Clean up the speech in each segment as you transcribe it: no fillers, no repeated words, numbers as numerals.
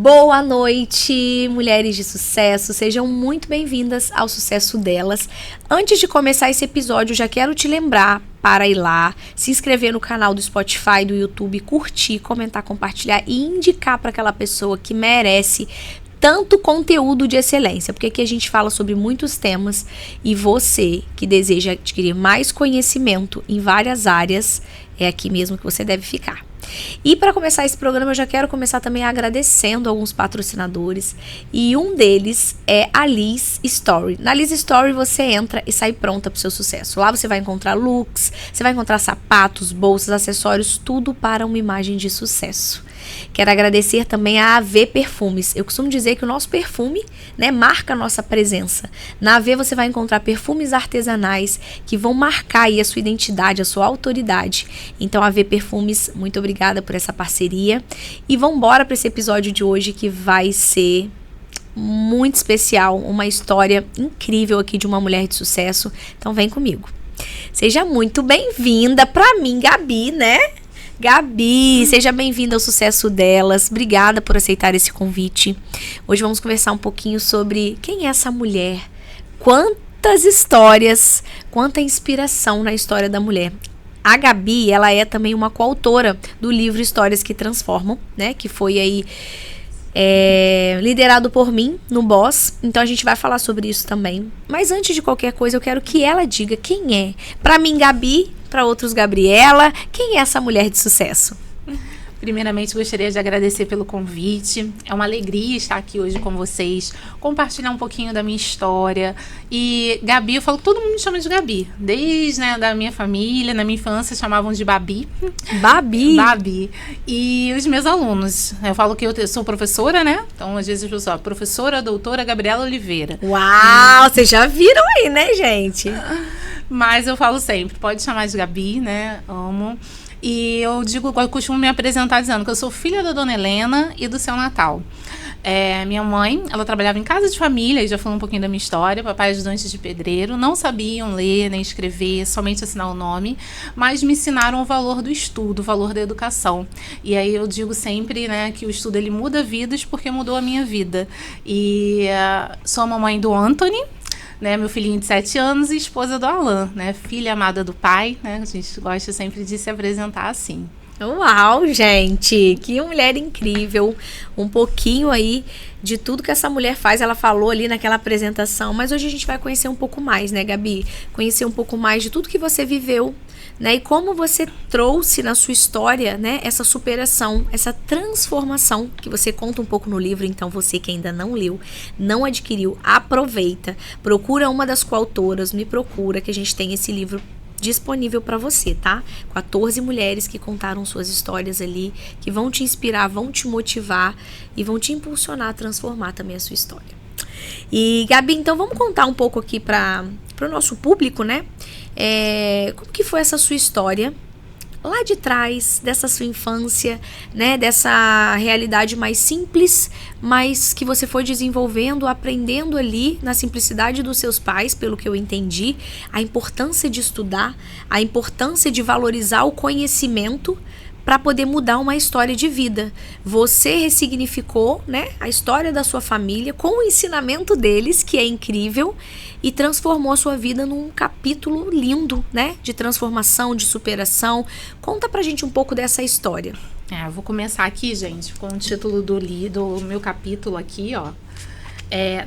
Boa noite, mulheres de sucesso, sejam muito bem-vindas ao Sucesso Delas. Antes de começar esse episódio, já quero te lembrar para ir lá, se inscrever no canal do Spotify, do YouTube, curtir, comentar, compartilhar e indicar para aquela pessoa que merece tanto conteúdo de excelência, porque aqui a gente fala sobre muitos temas e você que deseja adquirir mais conhecimento em várias áreas, é aqui mesmo que você deve ficar. E para começar esse programa, eu já quero começar também agradecendo alguns patrocinadores. E um deles é a Liz Story. Na Liz Story você entra e sai pronta para o seu sucesso. Lá você vai encontrar looks, você vai encontrar sapatos, bolsas, acessórios, tudo para uma imagem de sucesso. Quero agradecer também a AV Perfumes. Eu costumo dizer que o nosso perfume, marca a nossa presença. Na AV você vai encontrar perfumes artesanais que vão marcar aí a sua identidade, a sua autoridade. Então, AV Perfumes, muito obrigada por essa parceria. E vamos embora para esse episódio de hoje que vai ser muito especial, uma história incrível aqui de uma mulher de sucesso. Então, vem comigo. Seja muito bem-vinda para mim, Gabi, Gabi, seja bem-vinda ao Sucesso Delas. Obrigada por aceitar esse convite. Hoje vamos conversar um pouquinho sobre quem é essa mulher. Quantas histórias, quanta inspiração na história da mulher. A Gabi, ela é também uma coautora do livro Histórias que Transformam, que foi aí liderado por mim no Boss. Então a gente vai falar sobre isso também. Mas antes de qualquer coisa, eu quero que ela diga quem é. Para mim, Gabi, para outros, Gabriela, quem é essa mulher de sucesso? Primeiramente, gostaria de agradecer pelo convite. É uma alegria estar aqui hoje com vocês, compartilhar um pouquinho da minha história. E Gabi, eu falo que todo mundo me chama de Gabi. Desde da minha família, na minha infância, chamavam de Babi. Babi? Babi. E os meus alunos, eu falo que eu sou professora, Então, às vezes, eu sou a professora doutora Gabriela Oliveira. Uau, vocês já viram aí, gente? Mas eu falo sempre, pode chamar de Gabi, Amo. E eu costumo me apresentar dizendo que eu sou filha da Dona Helena e do Seu Natal. Minha mãe, ela trabalhava em casa de família, e já falou um pouquinho da minha história, papai ajudante de pedreiro, não sabiam ler nem escrever, somente assinar o nome, mas me ensinaram o valor do estudo, o valor da educação. E aí eu digo sempre, que o estudo ele muda vidas porque mudou a minha vida. E sou a mamãe do Anthony, meu filhinho de 7 anos e esposa do Alan, filha amada do pai, A gente gosta sempre de se apresentar assim. Uau, gente, que mulher incrível. Um pouquinho aí de tudo que essa mulher faz, ela falou ali naquela apresentação, mas hoje a gente vai conhecer um pouco mais, Gabi? Conhecer um pouco mais de tudo que você viveu, e como você trouxe na sua história, essa superação, essa transformação que você conta um pouco no livro. Então você que ainda não leu, não adquiriu, aproveita, procura uma das coautoras, me procura que a gente tem esse livro disponível para você, tá? 14 mulheres que contaram suas histórias ali, que vão te inspirar, vão te motivar e vão te impulsionar a transformar também a sua história. E Gabi, então vamos contar um pouco aqui para o nosso público, como que foi essa sua história lá de trás, dessa sua infância, dessa realidade mais simples, mas que você foi desenvolvendo, aprendendo ali na simplicidade dos seus pais, pelo que eu entendi, a importância de estudar, a importância de valorizar o conhecimento para poder mudar uma história de vida. Você ressignificou, a história da sua família com o ensinamento deles, que é incrível, e transformou a sua vida num capítulo lindo, de transformação, de superação. Conta pra gente um pouco dessa história. Eu vou começar aqui, gente, com o título do meu capítulo aqui,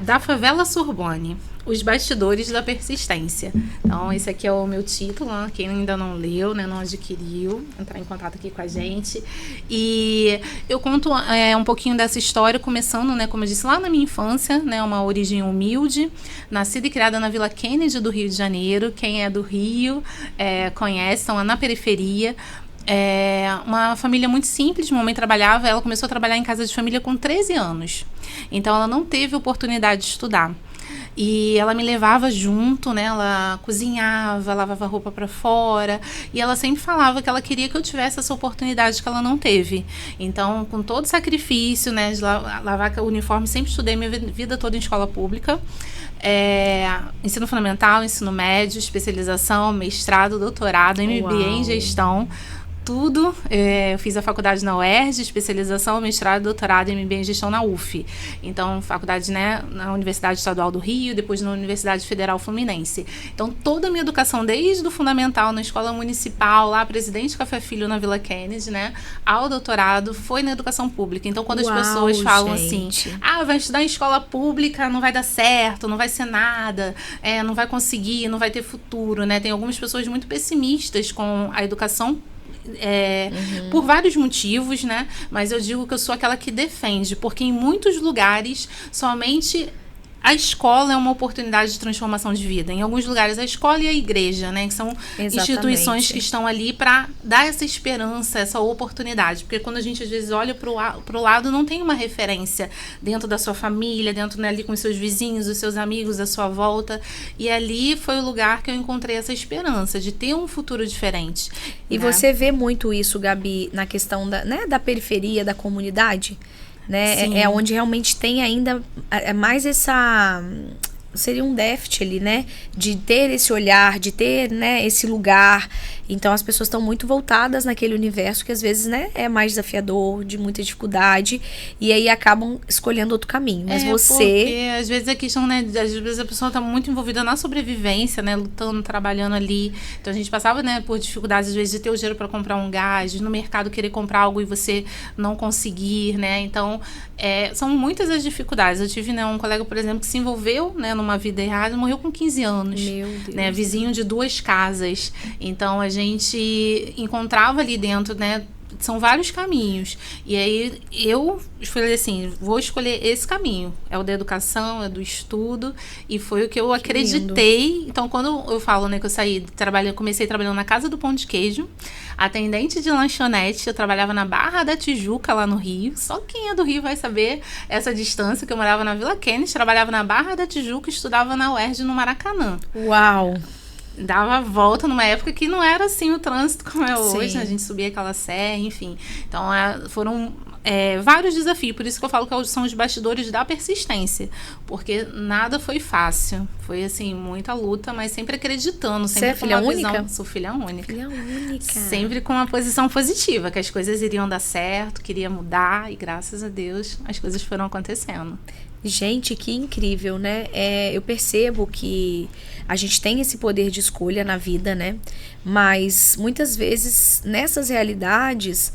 Da Favela Sorbonne, os bastidores da persistência. Então, esse aqui é o meu título, quem ainda não leu, não adquiriu, entrar em contato aqui com a gente. E eu conto um pouquinho dessa história, começando, como eu disse, lá na minha infância, uma origem humilde, nascida e criada na Vila Kennedy do Rio de Janeiro. Quem é do Rio conhece, estão lá na periferia. Uma família muito simples. Minha mãe trabalhava, ela começou a trabalhar em casa de família com 13 anos. Então, ela não teve oportunidade de estudar. E ela me levava junto, Ela cozinhava, lavava roupa para fora. E ela sempre falava que ela queria que eu tivesse essa oportunidade que ela não teve. Então, com todo sacrifício, de lavar o uniforme, sempre estudei minha vida toda em escola pública. Ensino fundamental, ensino médio, especialização, mestrado, doutorado, MBA em gestão. tudo. Eu fiz a faculdade na UERJ, especialização, mestrado, doutorado em MBA em gestão na UF. Então, faculdade, né, na Universidade Estadual do Rio, depois na Universidade Federal Fluminense. Então, toda a minha educação, desde o fundamental na escola municipal, lá, Presidente Café Filho, na Vila Kennedy, né, ao doutorado, foi na educação pública. Então, quando as pessoas falam assim, vai estudar em escola pública, não vai dar certo, não vai ser nada, não vai conseguir, não vai ter futuro, né? Tem algumas pessoas muito pessimistas com a educação por vários motivos, né? Mas eu digo que eu sou aquela que defende, porque em muitos lugares somente a escola é uma oportunidade de transformação de vida. Em alguns lugares, a escola e a igreja, né? Que são instituições que estão ali para dar essa esperança, essa oportunidade. Porque quando a gente, às vezes, olha para o lado, não tem uma referência dentro da sua família, dentro, né, ali com os seus vizinhos, os seus amigos, à sua volta. E ali foi o lugar que eu encontrei essa esperança de ter um futuro diferente. E você vê muito isso, Gabi, na questão da periferia, da comunidade? Né? É onde realmente tem ainda mais essa... Seria um déficit ali, né? De ter esse olhar, de ter, né, esse lugar. Então, as pessoas estão muito voltadas naquele universo que, às vezes, né, é mais desafiador, de muita dificuldade. E aí, acabam escolhendo outro caminho. Mas porque, às vezes, a questão, né? Às vezes, a pessoa está muito envolvida na sobrevivência, né? Lutando, trabalhando ali. Então, a gente passava, né, por dificuldades, às vezes, de ter o dinheiro para comprar um gás, no mercado querer comprar algo e você não conseguir, né? Então, são muitas as dificuldades. Eu tive, né, um colega, por exemplo, que se envolveu, né, numa vida errada, morreu com 15 anos. Meu Deus. Né, vizinho de 2 casas. Então, a gente encontrava ali dentro, né, são vários caminhos. E aí, eu falei assim, vou escolher esse caminho. É o da educação, é do estudo. E foi o que eu acreditei. Lindo. Então, quando eu falo, né, que eu comecei trabalhando na Casa do Pão de Queijo, atendente de lanchonete, eu trabalhava na Barra da Tijuca, lá no Rio. Só quem é do Rio vai saber essa distância, que eu morava na Vila Kennedy, trabalhava na Barra da Tijuca e estudava na UERJ, no Maracanã. Uau! Dava a volta numa época que não era assim o trânsito como é hoje, né? A gente subia aquela serra, enfim. Então, foram vários desafios. Por isso que eu falo que são os bastidores da persistência. Porque nada foi fácil. Foi, assim, muita luta, mas sempre acreditando. Sempre. Você é filha única? Sou filha única. Filha única. Sempre com uma posição positiva, que as coisas iriam dar certo, queria mudar. E graças a Deus, as coisas foram acontecendo. Gente, que incrível, né? Eu percebo que a gente tem esse poder de escolha na vida, né? Mas muitas vezes nessas realidades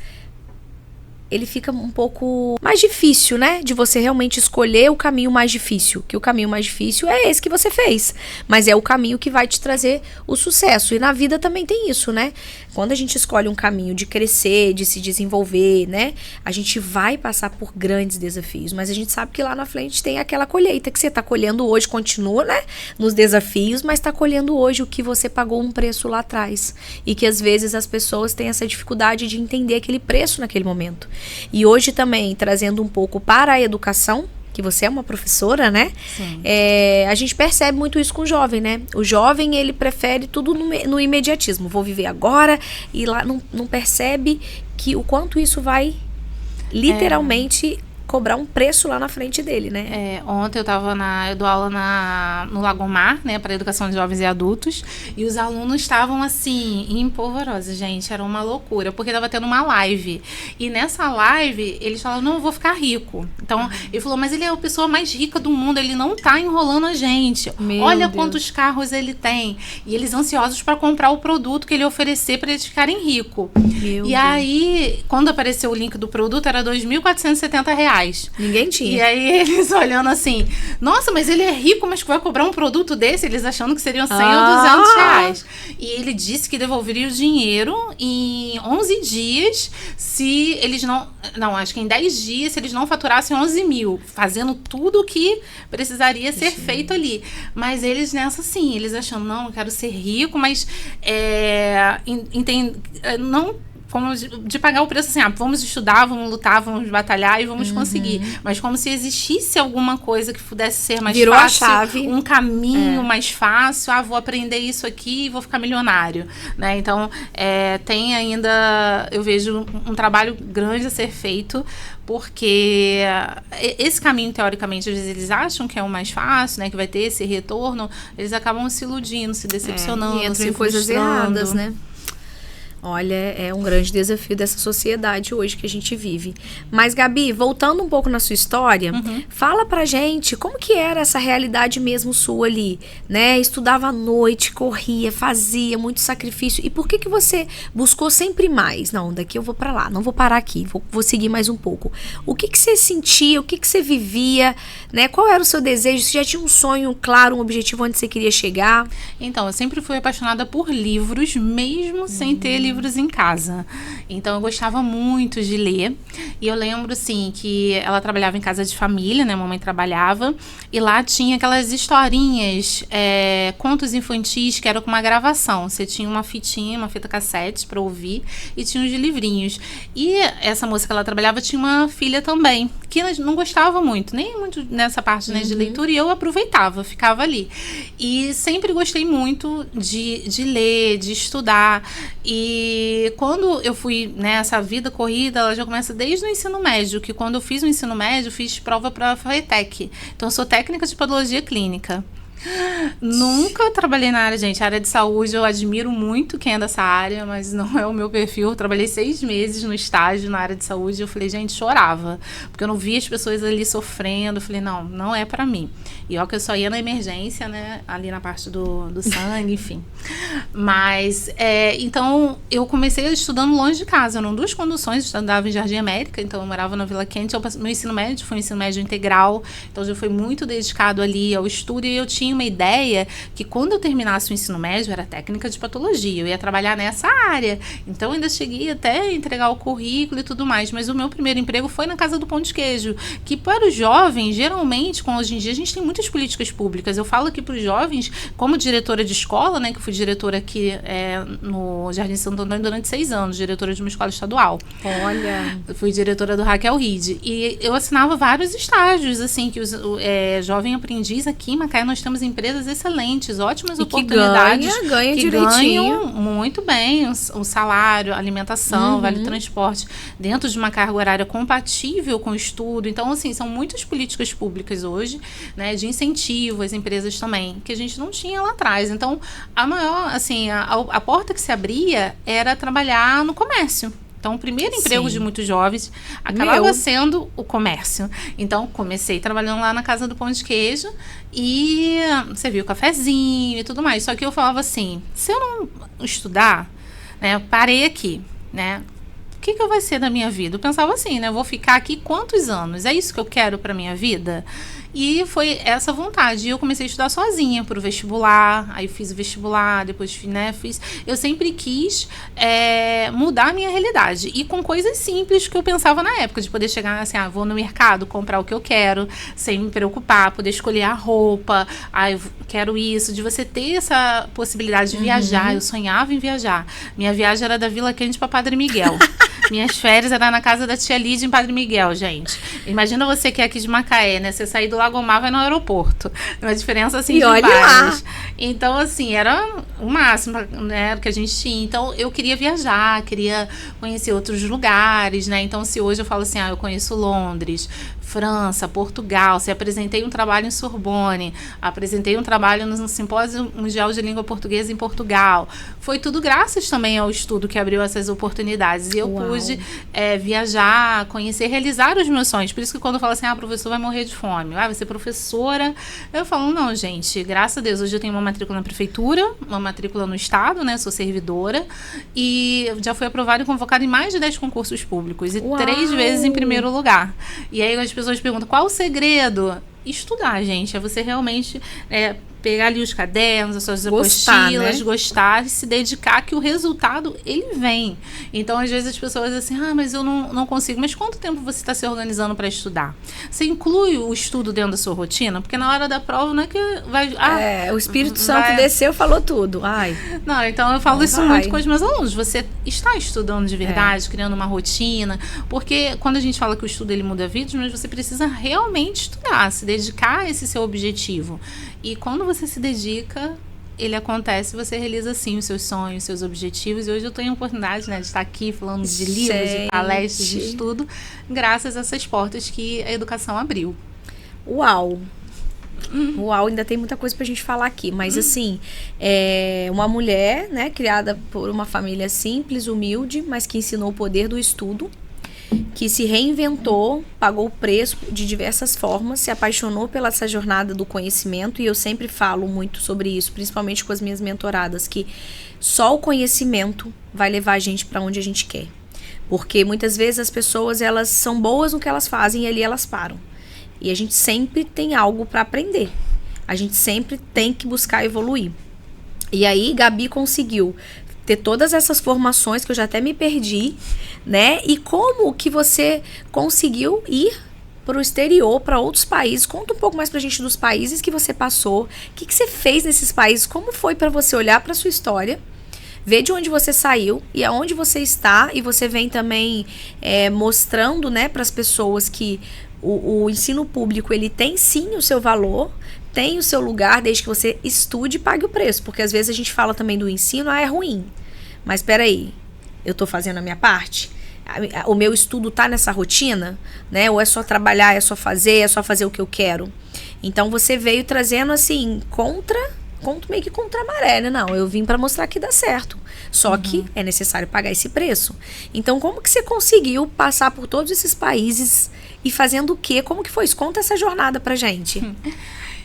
ele fica um pouco mais difícil, né? De você realmente escolher o caminho mais difícil. Que o caminho mais difícil é esse que você fez. Mas é o caminho que vai te trazer o sucesso. E na vida também tem isso, né? Quando a gente escolhe um caminho de crescer, de se desenvolver, né? A gente vai passar por grandes desafios. Mas a gente sabe que lá na frente tem aquela colheita que você tá colhendo hoje, continua, né? Nos desafios, mas tá colhendo hoje o que você pagou um preço lá atrás. E que às vezes as pessoas têm essa dificuldade de entender aquele preço naquele momento. E hoje também, trazendo um pouco para a educação, que você é uma professora, né? Sim. A gente percebe muito isso com o jovem, né? O jovem, ele prefere tudo no imediatismo. Vou viver agora, e lá não percebe que o quanto isso vai literalmente cobrar um preço lá na frente dele, né? Ontem eu dou aula no Lagomar, né, para educação de jovens e adultos, e os alunos estavam assim, empolvorosos, gente, era uma loucura, porque estava tendo uma live, e nessa live, eles falaram, não, eu vou ficar rico. Então, ele falou, mas ele é a pessoa mais rica do mundo, ele não tá enrolando a gente. Olha quantos carros ele tem. E eles ansiosos para comprar o produto que ele oferecer para eles ficarem ricos. E aí, quando apareceu o link do produto, era R$2.470. Ninguém tinha. E aí eles olhando assim, nossa, mas ele é rico, mas vai cobrar um produto desse? Eles achando que seriam 100 ou R$200. E ele disse que devolveria o dinheiro em 11 dias se eles não, acho que em 10 dias, se eles não faturassem 11 mil, fazendo tudo o que precisaria ser feito ali. Mas eles nessa assim, eles achando, não, eu quero ser rico, mas não como de pagar o preço assim, vamos estudar, vamos lutar, vamos batalhar e vamos conseguir. Mas como se existisse alguma coisa que pudesse ser mais Virou fácil, a chave. Um caminho mais fácil, vou aprender isso aqui e vou ficar milionário, né? Então, tem ainda, eu vejo um trabalho grande a ser feito, porque esse caminho, teoricamente, às vezes eles acham que é o mais fácil, né? Que vai ter esse retorno, eles acabam se iludindo, se decepcionando, e entram se em coisas frustrando. erradas, né? Olha, é um grande desafio dessa sociedade hoje que a gente vive. Mas, Gabi, voltando um pouco na sua história, fala pra gente como que era essa realidade mesmo sua ali, né? Estudava à noite, corria, fazia muito sacrifício. E por que que você buscou sempre mais? Não, daqui eu vou pra lá, não vou parar aqui, vou seguir mais um pouco. O que que você sentia, o que que você vivia, né? Qual era o seu desejo? Você já tinha um sonho claro, um objetivo onde você queria chegar? Então, eu sempre fui apaixonada por livros, mesmo sem ter livros em casa. Então, eu gostava muito de ler. E eu lembro, assim, que ela trabalhava em casa de família, né? Mamãe trabalhava. E lá tinha aquelas historinhas, contos infantis, que era com uma gravação. Você tinha uma fitinha, uma fita cassete para ouvir. E tinha os livrinhos. E essa moça que ela trabalhava tinha uma filha também, que não gostava muito, nem muito nessa parte, né, de leitura. E eu aproveitava, ficava ali. E sempre gostei muito de ler, de estudar. E quando eu fui nessa vida corrida, ela já começa desde o ensino médio, que quando eu fiz o ensino médio, fiz prova para a FATEC. Então, eu sou técnica de podologia clínica. Nunca trabalhei na área, gente. A área de saúde, eu admiro muito quem é dessa área, mas não é o meu perfil. Eu trabalhei 6 meses no estágio na área de saúde e eu falei, gente, chorava. Porque eu não via as pessoas ali sofrendo. Eu falei, não é pra mim. E ó, que eu só ia na emergência, né? Ali na parte do sangue, enfim. Mas, então, eu comecei estudando longe de casa. Eram 2 conduções, eu estudava em Jardim América, então eu morava na Vila Quente. Meu ensino médio foi um ensino médio integral, então já foi muito dedicado ali ao estudo e eu tinha uma ideia que quando eu terminasse o ensino médio era técnica de patologia, eu ia trabalhar nessa área. Então, eu ainda cheguei até a entregar o currículo e tudo mais, mas o meu primeiro emprego foi na Casa do Pão de Queijo, que para os jovens, geralmente, como hoje em dia, a gente tem muitas políticas públicas. Eu falo que para os jovens, como diretora de escola, né, que eu fui diretora aqui no Jardim Santo Antônio durante 6 anos, diretora de uma escola estadual. Olha! Eu fui diretora do Raquel Ride. E eu assinava vários estágios, assim, que jovem aprendiz aqui em Macaé, nós temos empresas excelentes, ótimas oportunidades. Ganha que direitinho. Ganham muito bem o salário, alimentação, vale transporte, dentro de uma carga horária compatível com o estudo. Então, assim, são muitas políticas públicas hoje, né, de incentivo às empresas também, que a gente não tinha lá atrás. Então, a maior, assim, a porta que se abria era trabalhar no comércio. Então, o primeiro emprego de muitos jovens acabava sendo o comércio. Então, comecei trabalhando lá na Casa do Pão de Queijo e servia o cafezinho e tudo mais. Só que eu falava assim, se eu não estudar, né, eu parei aqui, né? O que vai ser da minha vida? Eu pensava assim, né? Eu vou ficar aqui quantos anos? É isso que eu quero para minha vida? E foi essa vontade. E eu comecei a estudar sozinha pro vestibular. Aí eu fiz o vestibular, depois, né, fiz... Eu sempre quis mudar a minha realidade. E com coisas simples que eu pensava na época. De poder chegar assim, vou no mercado comprar o que eu quero, sem me preocupar. Poder escolher a roupa. Eu quero isso. De você ter essa possibilidade de viajar. Eu sonhava em viajar. Minha viagem era da Vila Quente para Padre Miguel. Minhas férias eram na casa da tia Lídia em Padre Miguel, gente. Imagina você que é aqui de Macaé, né? Você sair do Lagomar, vai no aeroporto. Uma diferença, assim, de bairros. Então, assim, era o máximo, né, que a gente tinha. Então, eu queria viajar, queria conhecer outros lugares, né? Então, se hoje eu falo assim, eu conheço Londres, França, Portugal, se apresentei um trabalho em Sorbonne, apresentei um trabalho no Simpósio Mundial de Língua Portuguesa em Portugal. Foi tudo graças também ao estudo que abriu essas oportunidades. E eu pude viajar, conhecer, realizar os meus sonhos. Por isso que quando eu falo assim, o professor vai morrer de fome, vai ser professora, eu falo, não, gente, graças a Deus, hoje eu tenho uma matrícula na prefeitura, uma matrícula no estado, né, sou servidora, e já fui aprovada e convocada em mais de 10 concursos públicos, e 3 vezes em primeiro lugar. E aí as pessoas perguntam, qual o segredo? Estudar, gente, é você realmente pegar ali os cadernos, as suas apostilas, gostar e se dedicar, que o resultado, ele vem. Então, às vezes as pessoas assim, mas eu não consigo. Mas quanto tempo você está se organizando para estudar? Você inclui o estudo dentro da sua rotina? Porque na hora da prova não é que vai... o Espírito Santo desceu, falou tudo. Não, então eu falo isso muito com os meus alunos. Você está estudando de verdade, criando uma rotina, porque quando a gente fala que o estudo ele muda vidas, mas você precisa realmente estudar, se dedicar a esse seu objetivo. E quando você se dedica, ele acontece, você realiza sim os seus sonhos, os seus objetivos. E hoje eu tenho a oportunidade, né, de estar aqui falando de livros, de palestras, de estudo, graças a essas portas que a educação abriu. Uau! Uau, ainda tem muita coisa pra gente falar aqui. Mas assim, uma mulher, né, criada por uma família simples, humilde, mas que ensinou o poder do estudo, que se reinventou, pagou o preço de diversas formas, se apaixonou pela essa jornada do conhecimento, e eu sempre falo muito sobre isso, principalmente com as minhas mentoradas, que só o conhecimento vai levar a gente para onde a gente quer. Porque muitas vezes as pessoas, elas são boas no que elas fazem e ali elas param. E a gente sempre tem algo para aprender. A gente sempre tem que buscar evoluir. E aí, Gabi conseguiu ter todas essas formações que eu já até me perdi, né? E como que você conseguiu ir para o exterior, para outros países? Conta um pouco mais pra gente dos países que você passou. O que você fez nesses países? Como foi para você olhar para sua história, ver de onde você saiu e aonde você está? E você vem também mostrando, né, para as pessoas que o ensino público, ele tem sim o seu valor, tem o seu lugar, desde que você estude e pague o preço. Porque às vezes a gente fala também do ensino, é ruim. Mas peraí, eu tô fazendo a minha parte? O meu estudo tá nessa rotina, né? Ou é só trabalhar, é só fazer o que eu quero? Então você veio trazendo assim, meio que contra a maré, né? Não, eu vim para mostrar que dá certo. Só que é necessário pagar esse preço. Então, como que você conseguiu passar por todos esses países e fazendo o quê? Como que foi isso? Conta essa jornada pra gente.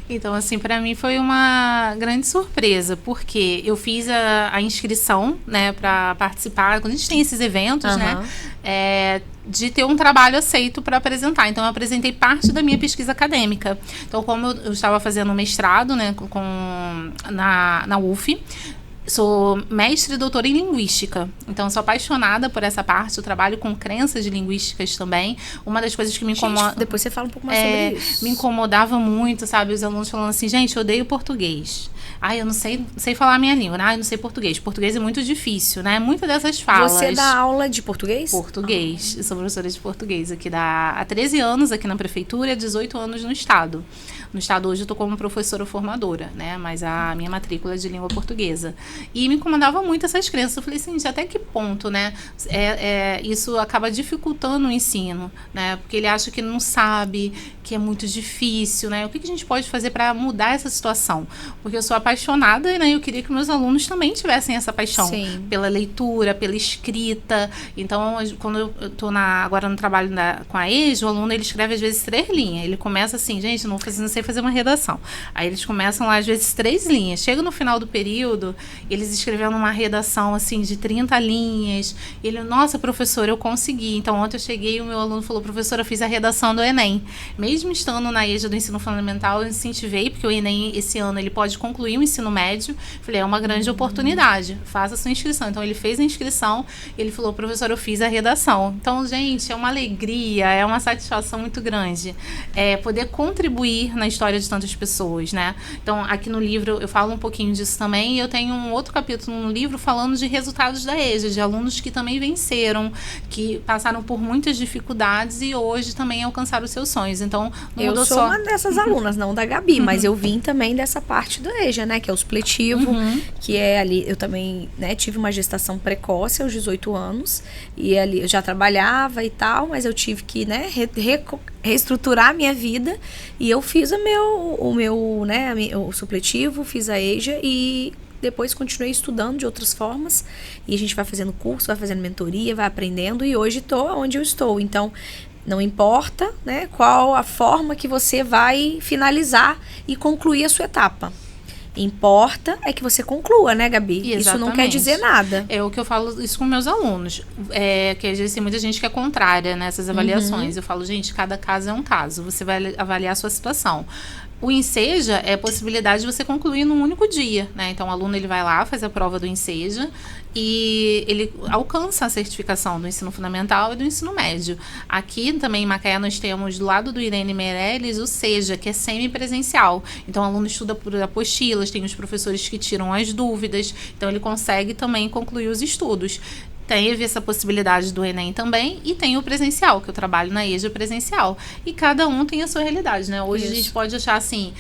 Então, assim, para mim foi uma grande surpresa, porque eu fiz a inscrição, né, para participar, quando a gente tem esses eventos, né, de ter um trabalho aceito para apresentar. Então, eu apresentei parte da minha pesquisa acadêmica. Então, como eu estava fazendo um mestrado, né, na UF, sou mestre e doutora em linguística. Então, sou apaixonada por essa parte. Eu trabalho com crenças linguísticas também. Uma das coisas que me incomoda... Depois você fala um pouco mais sobre isso. Me incomodava muito, sabe? Os alunos falando assim, gente, eu odeio português. Ai, eu não sei falar a minha língua, né? Ai, eu não sei português. Português é muito difícil, né? Muitas dessas falas... Você dá aula de português? Português. Eu sou professora de português aqui há 13 anos aqui na prefeitura e há 18 anos no estado. No estado hoje eu estou como professora formadora, né? Mas a minha matrícula é de língua portuguesa. E me incomodava muito essas crenças. Eu falei assim, gente, até que ponto, né? Isso acaba dificultando o ensino, né? Porque ele acha que não sabe, que é muito difícil, né? O que a gente pode fazer para mudar essa situação? Porque eu sou apaixonada, né? Eu queria que meus alunos também tivessem essa paixão pela leitura, pela escrita. Então, quando eu estou agora no trabalho com a EJA, o aluno, ele escreve às vezes 3 linhas. Ele começa assim, gente, não sei fazer uma redação. Aí eles começam lá, às vezes, 3 linhas. Chega no final do período, eles escrevendo uma redação, assim, de 30 linhas. Ele, nossa, professora, eu consegui. Então, ontem eu cheguei e o meu aluno falou, professora, eu fiz a redação do Enem. Mesmo estando na EJA do ensino fundamental, eu incentivei, porque o Enem, esse ano, ele pode concluir o ensino médio. Falei, é uma grande oportunidade. Faça a sua inscrição. Então, ele fez a inscrição, ele falou, professora, eu fiz a redação. Então, gente, é uma alegria, é uma satisfação muito grande. Poder contribuir na história de tantas pessoas, né? Então, aqui no livro eu falo um pouquinho disso também, e eu tenho um outro capítulo no livro falando de resultados da EJA, de alunos que também venceram, que passaram por muitas dificuldades e hoje também alcançaram os seus sonhos. Então, eu sou uma dessas alunas, não da Gabi, mas eu vim também dessa parte da EJA, né? Que é o supletivo, que é ali, eu também, né, tive uma gestação precoce aos 18 anos, e ali eu já trabalhava e tal, mas eu tive que, né, reestruturar a minha vida, e eu fiz o supletivo, fiz a EJA e depois continuei estudando de outras formas, e a gente vai fazendo curso, vai fazendo mentoria, vai aprendendo, e hoje estou onde eu estou. Então, não importa, né, qual a forma que você vai finalizar e concluir a sua etapa. Importa é que você conclua, né, Gabi? Exatamente. Isso não quer dizer nada. É o que eu falo isso com meus alunos. Que às vezes tem muita gente que é contrária nessas avaliações. Eu falo, gente, cada caso é um caso. Você vai avaliar a sua situação. O Enseja é a possibilidade de você concluir num único dia, né? Então, o aluno, ele vai lá, faz a prova do Enseja e ele alcança a certificação do ensino fundamental e do ensino médio. Aqui também em Macaé nós temos, do lado do Irene Meirelles, o SEJA, que é semipresencial. Então, o aluno estuda por apostilas, tem os professores que tiram as dúvidas, então ele consegue também concluir os estudos. teve essa possibilidade do Enem também, e tem o presencial, que eu trabalho na EJA presencial. E cada um tem a sua realidade, né? Hoje a gente pode achar assim,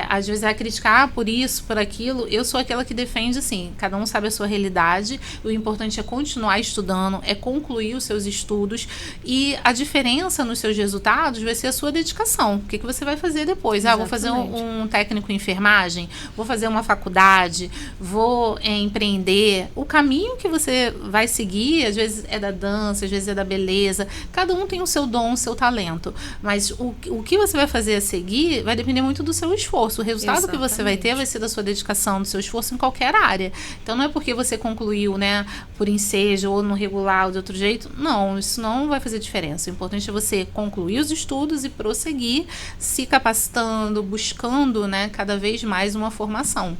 às vezes vai criticar por isso, por aquilo. Eu sou aquela que defende assim, cada um sabe a sua realidade, o importante é continuar estudando, é concluir os seus estudos, e a diferença nos seus resultados vai ser a sua dedicação. O que você vai fazer depois? Vou fazer um técnico em enfermagem, vou fazer uma faculdade, vou empreender. O caminho que você vai seguir, às vezes é da dança, às vezes é da beleza. Cada um tem o seu dom, o seu talento. Mas o que você vai fazer a seguir vai depender muito do seu esforço. O resultado que você vai ter vai ser da sua dedicação, do seu esforço em qualquer área. Então não é porque você concluiu, né, por ensejo ou no regular ou de outro jeito. Não, isso não vai fazer diferença. O importante é você concluir os estudos e prosseguir se capacitando, buscando, né, cada vez mais uma formação.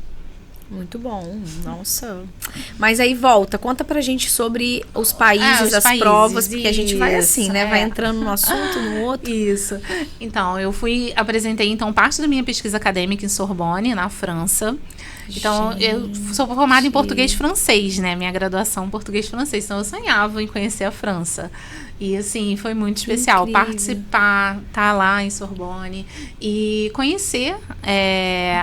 Muito bom, nossa. Mas aí conta pra gente sobre os países, as provas, porque a gente vai assim, né? Vai entrando num assunto, no outro. Isso. Então, apresentei então parte da minha pesquisa acadêmica em Sorbonne, na França. Então, eu sou formada em português francês, né? Minha graduação em português francês. Então, eu sonhava em conhecer a França. E, assim, foi muito especial participar, estar lá em Sorbonne e conhecer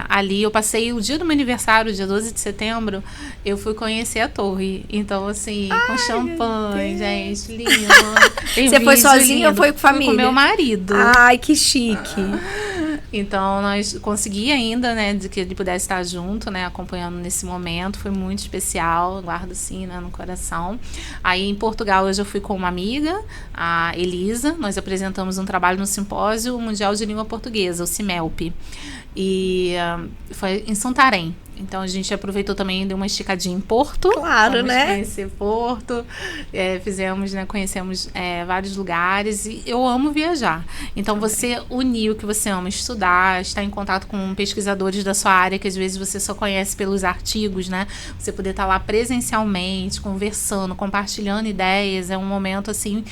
ali. Eu passei o dia do meu aniversário, dia 12 de setembro, eu fui conhecer a torre. Então, assim, com champanhe, gente, lindo. Você foi sozinha ou foi com família? Fui com meu marido. Ai, que chique. Então, nós consegui ainda, né, de que ele pudesse estar junto, né, acompanhando nesse momento. Foi muito especial, guardo assim, né, no coração. Aí, em Portugal, eu já fui com uma amiga, a Elisa. Nós apresentamos um trabalho no Simpósio Mundial de Língua Portuguesa, o CIMELP. E foi em Santarém. Então, a gente aproveitou também, deu uma esticadinha em Porto. Claro, né? Conhecer Porto. Fizemos, né? Conhecemos vários lugares. E eu amo viajar. Então, você unir o que você ama estudar, estar em contato com pesquisadores da sua área, que às vezes você só conhece pelos artigos, né? Você poder estar lá presencialmente, conversando, compartilhando ideias. É um momento, assim,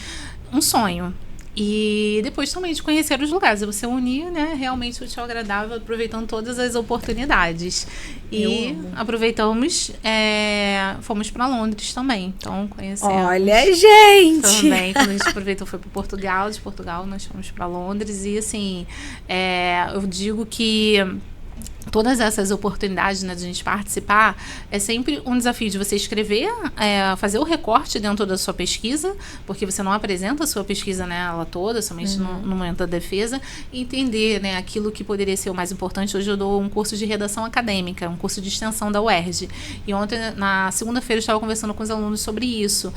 um sonho. E depois também de conhecer os lugares, você unir, né, realmente o útil ao agradável, aproveitando todas as oportunidades. E aproveitamos, fomos para Londres também, então conhecemos. Olha, gente! Também, quando a gente aproveitou, foi para Portugal, de Portugal nós fomos para Londres, e assim, eu digo que todas essas oportunidades, né, de a gente participar, é sempre um desafio de você escrever, fazer o recorte dentro da sua pesquisa, porque você não apresenta a sua pesquisa, né, ela toda, somente no momento da defesa, e entender, né, aquilo que poderia ser o mais importante. Hoje eu dou um curso de redação acadêmica, um curso de extensão da UERJ, e ontem, na segunda-feira, eu estava conversando com os alunos sobre isso.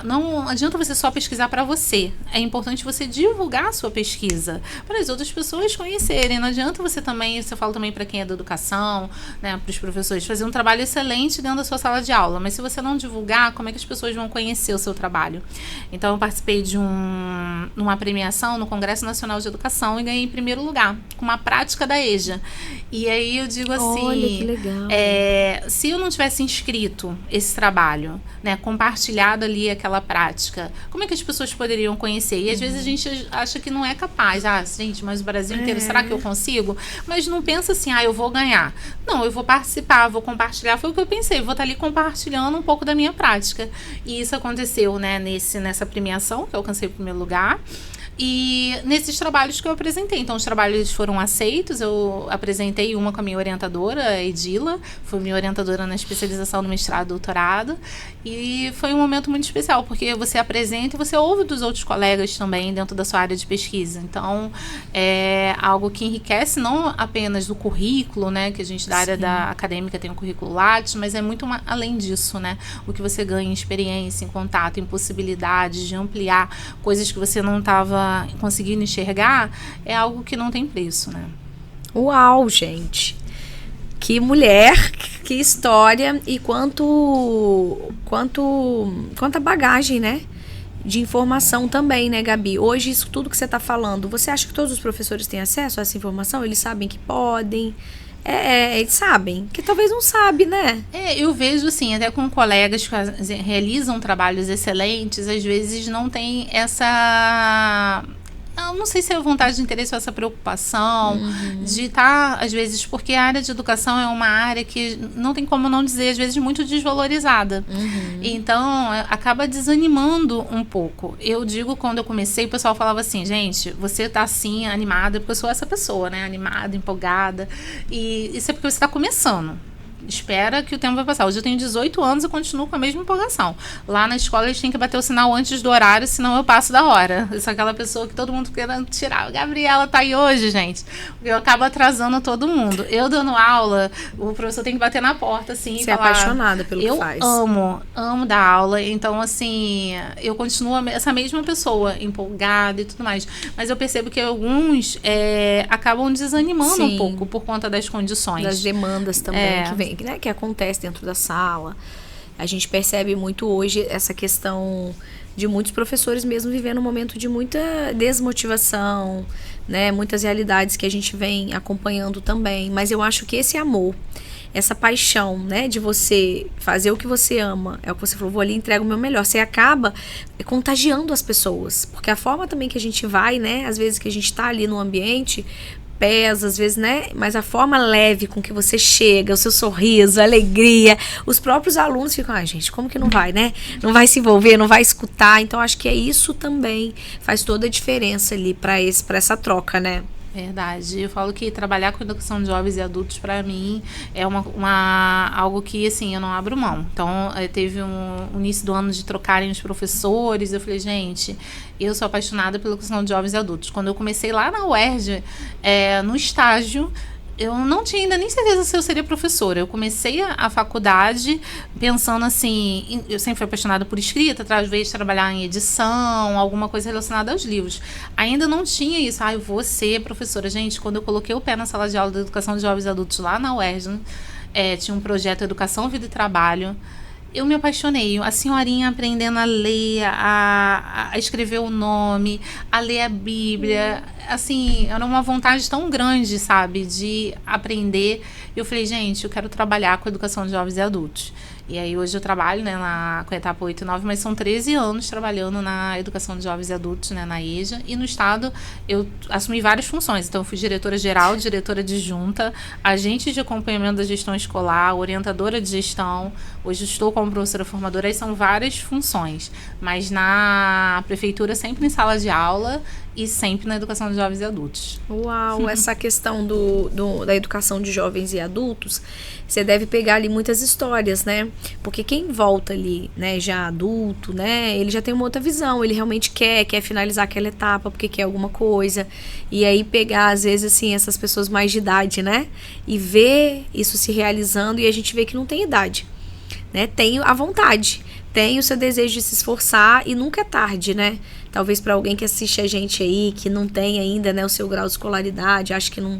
Não adianta você só pesquisar para você, é importante você divulgar a sua pesquisa, para as outras pessoas conhecerem. Não adianta você também, você fala também para quem é da educação, né, para os professores, fazer um trabalho excelente dentro da sua sala de aula, mas se você não divulgar, como é que as pessoas vão conhecer o seu trabalho? Então, eu participei de uma premiação no Congresso Nacional de Educação e ganhei em primeiro lugar, com uma prática da EJA. E aí eu digo assim, olha, que legal. Se eu não tivesse inscrito esse trabalho, né, compartilhado ali aquela prática, como é que as pessoas poderiam conhecer? E às vezes a gente acha que não é capaz. Gente, mas o Brasil inteiro, será que eu consigo? Mas não pensa assim, eu vou ganhar. Não, eu vou participar, vou compartilhar. Foi o que eu pensei, vou estar ali compartilhando um pouco da minha prática. E isso aconteceu, né, nessa premiação, que eu alcancei o primeiro lugar. E nesses trabalhos que eu apresentei. Então, os trabalhos foram aceitos. Eu apresentei uma com a minha orientadora, a Edila. Foi minha orientadora na especialização no mestrado e doutorado. E foi um momento muito especial, porque você apresenta e você ouve dos outros colegas também dentro da sua área de pesquisa. Então, é algo que enriquece não apenas do currículo, né? Que a gente da área da acadêmica tem um currículo Lattes, mas é muito além disso, né? O que você ganha em experiência, em contato, em possibilidades de ampliar coisas que você não estava conseguindo enxergar, é algo que não tem preço, né? Uau, gente! Que mulher, que história e quanta bagagem, né? De informação também, né, Gabi? Hoje, isso tudo que você está falando, você acha que todos os professores têm acesso a essa informação? Eles sabem que podem? Eles sabem, que talvez não sabe, né? Eu vejo assim, até com colegas que realizam trabalhos excelentes, às vezes não tem eu não sei se é vontade de interesse ou essa preocupação de estar, às vezes, porque a área de educação é uma área que não tem como não dizer, às vezes, muito desvalorizada. Então, acaba desanimando um pouco. Eu digo, quando eu comecei, o pessoal falava assim, gente, você tá assim, animada, porque eu sou essa pessoa, né? Animada, empolgada. E isso é porque você está começando. Espera que o tempo vai passar. Hoje eu tenho 18 anos e continuo com a mesma empolgação. Lá na escola eles têm que bater o sinal antes do horário, senão eu passo da hora. Eu sou aquela pessoa que todo mundo querendo tirar. Gabriela tá aí hoje, gente. Eu acabo atrasando todo mundo. Eu dando aula, o professor tem que bater na porta, assim. Você é apaixonada pelo que faz. Eu amo dar aula. Então, assim, eu continuo essa mesma pessoa, empolgada e tudo mais. Mas eu percebo que alguns acabam desanimando um pouco por conta das condições. Das demandas também que vem. Né, que acontece dentro da sala. A gente percebe muito hoje essa questão de muitos professores mesmo vivendo um momento de muita desmotivação, né, muitas realidades que a gente vem acompanhando também, mas eu acho que esse amor, essa paixão, né, de você fazer o que você ama, é o que você falou, vou ali e entrego o meu melhor, você acaba contagiando as pessoas, porque a forma também que a gente vai, né, às vezes que a gente tá ali no ambiente, pesa, às vezes, né? Mas a forma leve com que você chega, o seu sorriso, a alegria, os próprios alunos ficam, gente, como que não vai, né? Não vai se envolver, não vai escutar. Então, acho que isso também faz toda a diferença ali para essa troca, né? Verdade. Eu falo que trabalhar com educação de jovens e adultos, para mim, é algo que, assim, eu não abro mão. Então, teve um início do ano de trocarem os professores. Eu falei, gente, eu sou apaixonada pela educação de jovens e adultos. Quando eu comecei lá na UERJ, no estágio, eu não tinha ainda nem certeza se eu seria professora. Eu comecei a faculdade pensando assim, eu sempre fui apaixonada por escrita, talvez trabalhar em edição, alguma coisa relacionada aos livros. Ainda não tinha isso, eu vou ser professora. Gente, quando eu coloquei o pé na sala de aula da educação de jovens e adultos lá na UERJ, tinha um projeto Educação, Vida e Trabalho. Eu me apaixonei. A senhorinha aprendendo a ler, a escrever o nome, a ler a Bíblia. Assim, era uma vontade tão grande, sabe, de aprender. Eu falei, gente, eu quero trabalhar com educação de jovens e adultos. E aí hoje eu trabalho, né, com a etapa 8 e 9, mas são 13 anos trabalhando na educação de jovens e adultos, né, na EJA. E no Estado eu assumi várias funções. Então eu fui diretora geral, diretora adjunta, agente de acompanhamento da gestão escolar, orientadora de gestão. Hoje estou como professora formadora, aí são várias funções. Mas na prefeitura sempre em sala de aula e sempre na educação de jovens e adultos. Uau, essa questão da educação de jovens e adultos, você deve pegar ali muitas histórias, né? Porque quem volta ali, né, já adulto, né, ele já tem uma outra visão, ele realmente quer finalizar aquela etapa porque quer alguma coisa. E aí pegar, às vezes, assim, essas pessoas mais de idade, né? E ver isso se realizando e a gente vê que não tem idade, né? Tem a vontade, tem o seu desejo de se esforçar e nunca é tarde, né? Talvez para alguém que assiste a gente aí, que não tem ainda, né, o seu grau de escolaridade, acho que não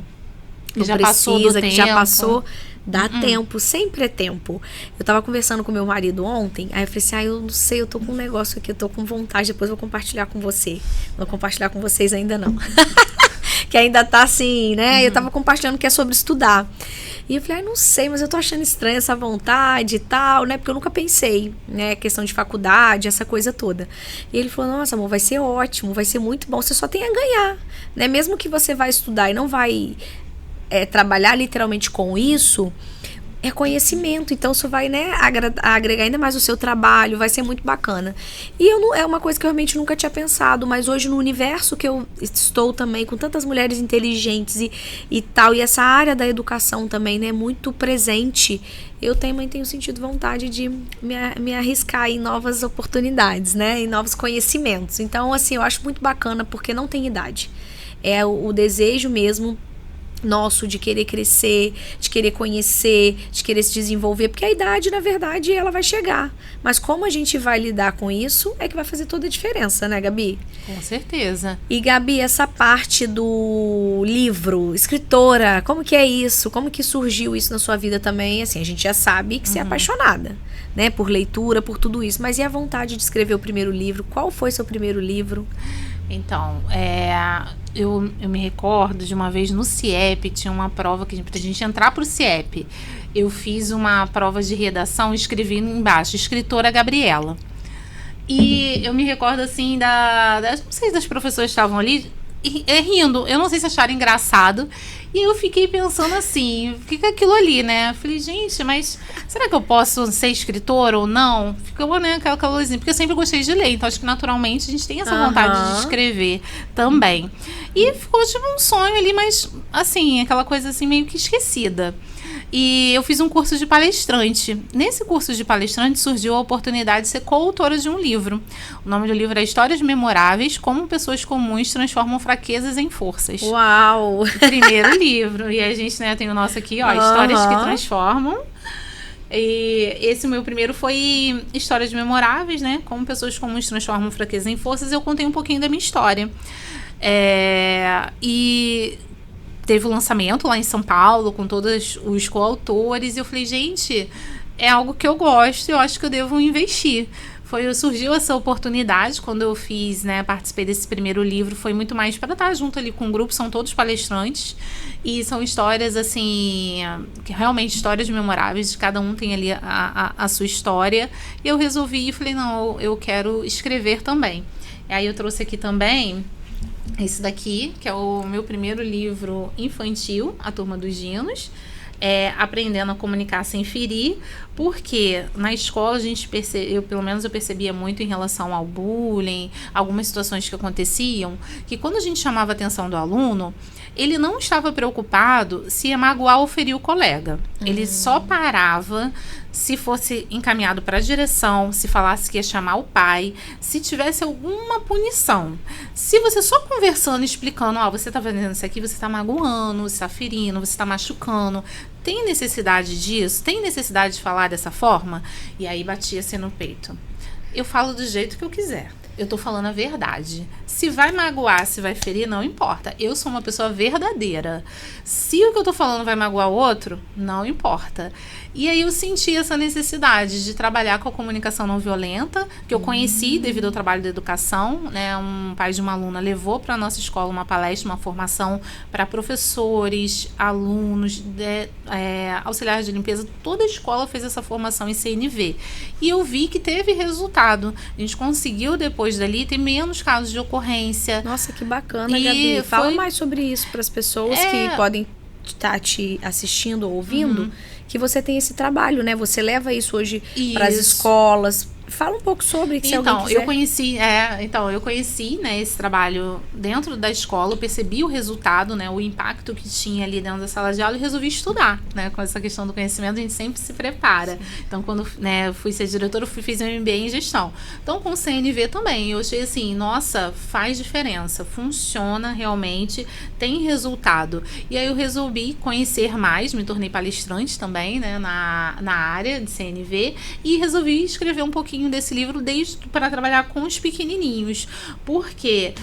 já precisa, passou do que tempo. já passou, dá tempo, sempre é tempo. Eu tava conversando com meu marido ontem, aí eu falei assim, eu não sei, eu tô com um negócio aqui, eu tô com vontade, depois eu vou compartilhar com você. Não vou compartilhar com vocês ainda não. Que ainda tá assim, né? Eu tava compartilhando que é sobre estudar. E eu falei, não sei, mas eu tô achando estranha essa vontade e tal, né? Porque eu nunca pensei, né? Questão de faculdade, essa coisa toda. E ele falou, nossa, amor, vai ser ótimo, vai ser muito bom, você só tem a ganhar, né? Mesmo que você vai estudar e não vai trabalhar literalmente com isso, é conhecimento, então isso vai, né, agregar ainda mais o seu trabalho, vai ser muito bacana. E é uma coisa que eu realmente nunca tinha pensado, mas hoje no universo que eu estou também, com tantas mulheres inteligentes e tal, e essa área da educação também, né, muito presente, eu também tenho sentido vontade de me arriscar em novas oportunidades, né, em novos conhecimentos. Então, assim, eu acho muito bacana porque não tem idade. É o desejo mesmo nosso de querer crescer, de querer conhecer, de querer se desenvolver, porque a idade, na verdade, ela vai chegar. Mas como a gente vai lidar com isso é que vai fazer toda a diferença, né, Gabi? Com certeza. E, Gabi, essa parte do livro, escritora, como que é isso? Como que surgiu isso na sua vida também? Assim, a gente já sabe que você é apaixonada, né, por leitura, por tudo isso. Mas e a vontade de escrever o primeiro livro? Qual foi seu primeiro livro? Então, eu me recordo de uma vez no CIEP, tinha uma prova que pra gente entrar pro CIEP, eu fiz uma prova de redação e escrevi embaixo, escritora Gabriela. E eu me recordo assim, não sei se as professoras estavam ali, rindo. Eu não sei se acharam engraçado. E eu fiquei pensando assim, fica aquilo ali, né? Eu falei, gente, mas será que eu posso ser escritora ou não? Ficou, né, aquela luzinha. Porque eu sempre gostei de ler, então acho que naturalmente a gente tem essa vontade de escrever também. E ficou tipo um sonho ali, mas assim, aquela coisa assim meio que esquecida. E eu fiz um curso de palestrante. Nesse curso de palestrante surgiu a oportunidade de ser coautora de um livro. O nome do livro é Histórias Memoráveis, Como Pessoas Comuns Transformam Fraquezas em Forças. Uau! Primeiro livro. E a gente, né, tem o nosso aqui, ó, Histórias que Transformam. E esse meu primeiro foi Histórias Memoráveis, né? Como Pessoas Comuns Transformam Fraquezas em Forças. Eu contei um pouquinho da minha história. E teve o lançamento lá em São Paulo com todos os coautores e eu falei, gente, é algo que eu gosto e eu acho que eu devo investir. Surgiu essa oportunidade quando eu fiz, né, participei desse primeiro livro, foi muito mais para estar junto ali com o grupo, são todos palestrantes e são histórias assim, que realmente histórias memoráveis, cada um tem ali a sua história e eu resolvi e falei, não, eu quero escrever também. E aí eu trouxe aqui também esse daqui, que é o meu primeiro livro infantil, A Turma dos Dinos, Aprendendo a Comunicar Sem Ferir, porque na escola a gente pelo menos eu percebia muito em relação ao bullying, algumas situações que aconteciam, que quando a gente chamava a atenção do aluno, ele não estava preocupado se ia magoar ou ferir o colega. Ele só parava se fosse encaminhado para a direção, se falasse que ia chamar o pai, se tivesse alguma punição. Se você só conversando, explicando, você está fazendo isso aqui, você está magoando, você está ferindo, você está machucando, tem necessidade disso? Tem necessidade de falar dessa forma? E aí batia-se no peito. Eu falo do jeito que eu quiser. Eu tô falando a verdade. Se vai magoar, se vai ferir, não importa. Eu sou uma pessoa verdadeira. Se o que eu tô falando vai magoar o outro, não importa. E aí eu senti essa necessidade de trabalhar com a comunicação não violenta, que eu conheci devido ao trabalho da educação, né? Um pai de uma aluna levou para a nossa escola uma palestra, uma formação para professores, alunos, auxiliares de limpeza. Toda a escola fez essa formação em CNV. E eu vi que teve resultado. A gente conseguiu, depois dali, ter menos casos de ocorrência. Nossa, que bacana, Gabi. Fala mais sobre isso para as pessoas que podem estar te assistindo ou ouvindo, que você tem esse trabalho, né? Você leva isso hoje para as escolas. Fala um pouco sobre, se alguém quiser. Eu conheci, né, esse trabalho dentro da escola, eu percebi o resultado, né, o impacto que tinha ali dentro da sala de aula e resolvi estudar, né, com essa questão do conhecimento, a gente sempre se prepara. Sim. Então, quando, né, eu fui ser diretora, fiz um MBA em gestão. Então, com o CNV também, eu achei assim, nossa, faz diferença, funciona realmente, tem resultado. E aí eu resolvi conhecer mais, me tornei palestrante também, né, na área de CNV e resolvi escrever um pouquinho desse livro para trabalhar com os pequenininhos, porque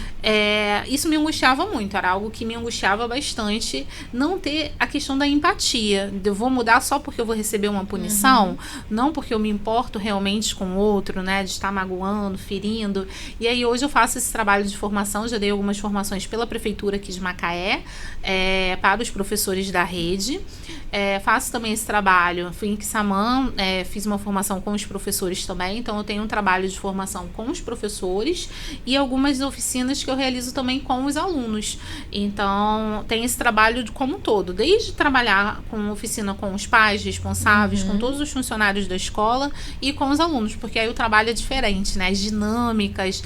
isso me angustiava muito, era algo que me angustiava bastante, não ter a questão da empatia, eu vou mudar só porque eu vou receber uma punição, não porque eu me importo realmente com o outro, né, de estar magoando, ferindo. E aí hoje eu faço esse trabalho de formação, já dei algumas formações pela prefeitura aqui de Macaé, para os professores da rede, faço também esse trabalho, fui em Quissamã, fiz uma formação com os professores também, então eu tenho um trabalho de formação com os professores e algumas oficinas que eu realizo também com os alunos. Então, tem esse trabalho como um todo, desde trabalhar com oficina com os pais responsáveis, com todos os funcionários da escola e com os alunos, porque aí o trabalho é diferente, né? As dinâmicas,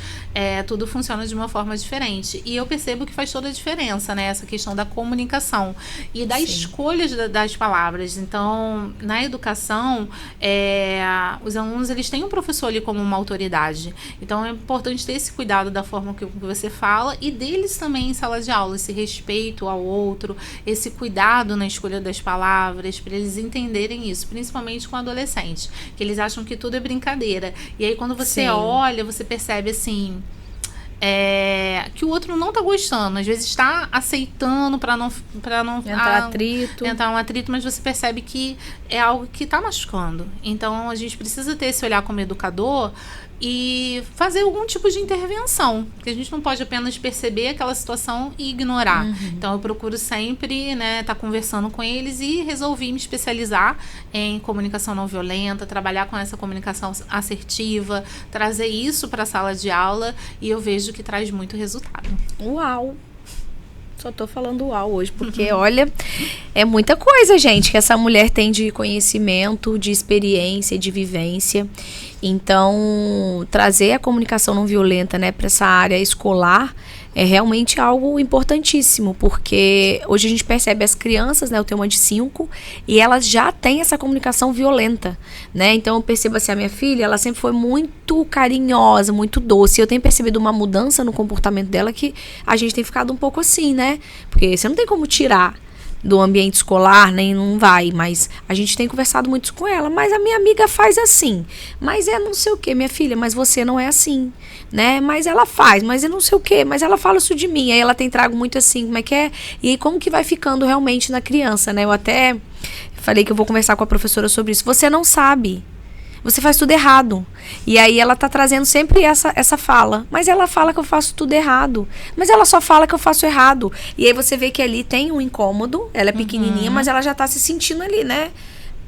tudo funciona de uma forma diferente. E eu percebo que faz toda a diferença, né? Essa questão da comunicação e da escolha das palavras. Então, na educação, os alunos, eles têm um professor ali como uma autoridade. Então, é importante ter esse cuidado da forma que você fala e deles também em sala de aula, esse respeito ao outro, esse cuidado na escolha das palavras, para eles entenderem isso, principalmente com adolescentes, que eles acham que tudo é brincadeira. E aí, quando você olha, você percebe assim... que o outro não tá gostando, às vezes está aceitando para não entrar um atrito, mas você percebe que é algo que tá machucando. Então a gente precisa ter esse olhar como educador e fazer algum tipo de intervenção, porque a gente não pode apenas perceber aquela situação e ignorar. Então eu procuro sempre, né, tá conversando com eles e resolvi me especializar em comunicação não violenta, trabalhar com essa comunicação assertiva, trazer isso para a sala de aula e eu vejo que traz muito resultado. Uau! Só tô falando uau hoje, porque, olha, é muita coisa, gente, que essa mulher tem de conhecimento, de experiência, de vivência. Então, trazer a comunicação não violenta, né, para essa área escolar é realmente algo importantíssimo, porque hoje a gente percebe as crianças, né, eu tenho uma de 5, e elas já têm essa comunicação violenta, né, então eu percebo assim, a minha filha, ela sempre foi muito carinhosa, muito doce, e eu tenho percebido uma mudança no comportamento dela que a gente tem ficado um pouco assim, né, porque você não tem como tirar do ambiente escolar, nem não vai, mas a gente tem conversado muito com ela, mas a minha amiga faz assim, mas é não sei o que, minha filha, mas você não é assim, né, mas ela faz, mas é não sei o que, mas ela fala isso de mim, aí ela tem trago muito assim, como é que é, e aí como que vai ficando realmente na criança, né, eu até falei que eu vou conversar com a professora sobre isso, você não sabe, você faz tudo errado. E aí ela tá trazendo sempre essa fala. Mas ela fala que eu faço tudo errado. Mas ela só fala que eu faço errado. E aí você vê que ali tem um incômodo. Ela é pequenininha, mas ela já tá se sentindo ali, né?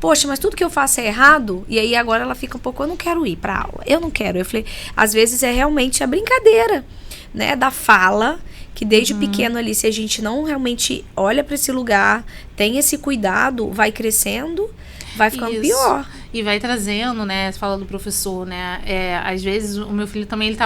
Poxa, mas tudo que eu faço é errado? E aí agora ela fica um pouco, eu não quero ir pra aula. Eu não quero. Eu falei, às vezes é realmente a brincadeira, né? Da fala, que desde pequeno ali, se a gente não realmente olha pra esse lugar, tem esse cuidado, vai crescendo, vai ficando pior. E vai trazendo, né? Você fala do professor, né? Às vezes, o meu filho também, ele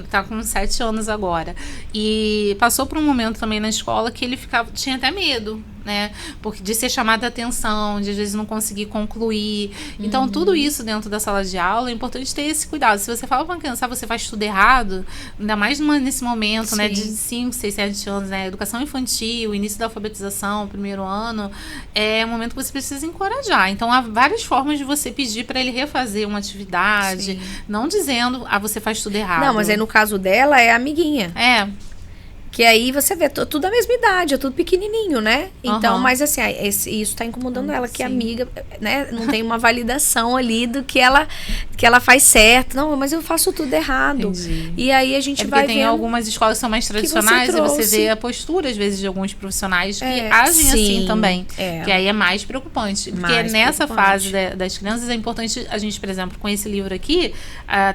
tá com 7 anos agora. E passou por um momento também na escola que ele tinha até medo, né? Porque de ser chamado a atenção, de às vezes não conseguir concluir. Então, tudo isso dentro da sala de aula, é importante ter esse cuidado. Se você fala para uma criança, você faz tudo errado, ainda mais nesse momento, né? De 5, 6, 7 anos, né? Educação infantil, início da alfabetização, primeiro ano, é um momento que você precisa encorajar. Então, há várias formas de você pedir para ele refazer uma atividade, não dizendo, você faz tudo errado. Não, mas aí no caso dela é a amiguinha. Que aí você vê tudo da mesma idade, é tudo pequenininho, né? Então, mas assim, isso tá incomodando ela, que a amiga, né, não tem uma validação ali do que ela faz certo. Não, mas eu faço tudo errado. Entendi. E aí a gente vai vendo... tem algumas escolas que são mais tradicionais e você vê a postura, às vezes, de alguns profissionais que agem assim também. Que aí é mais preocupante. Porque nessa fase das crianças é importante a gente, por exemplo, com esse livro aqui,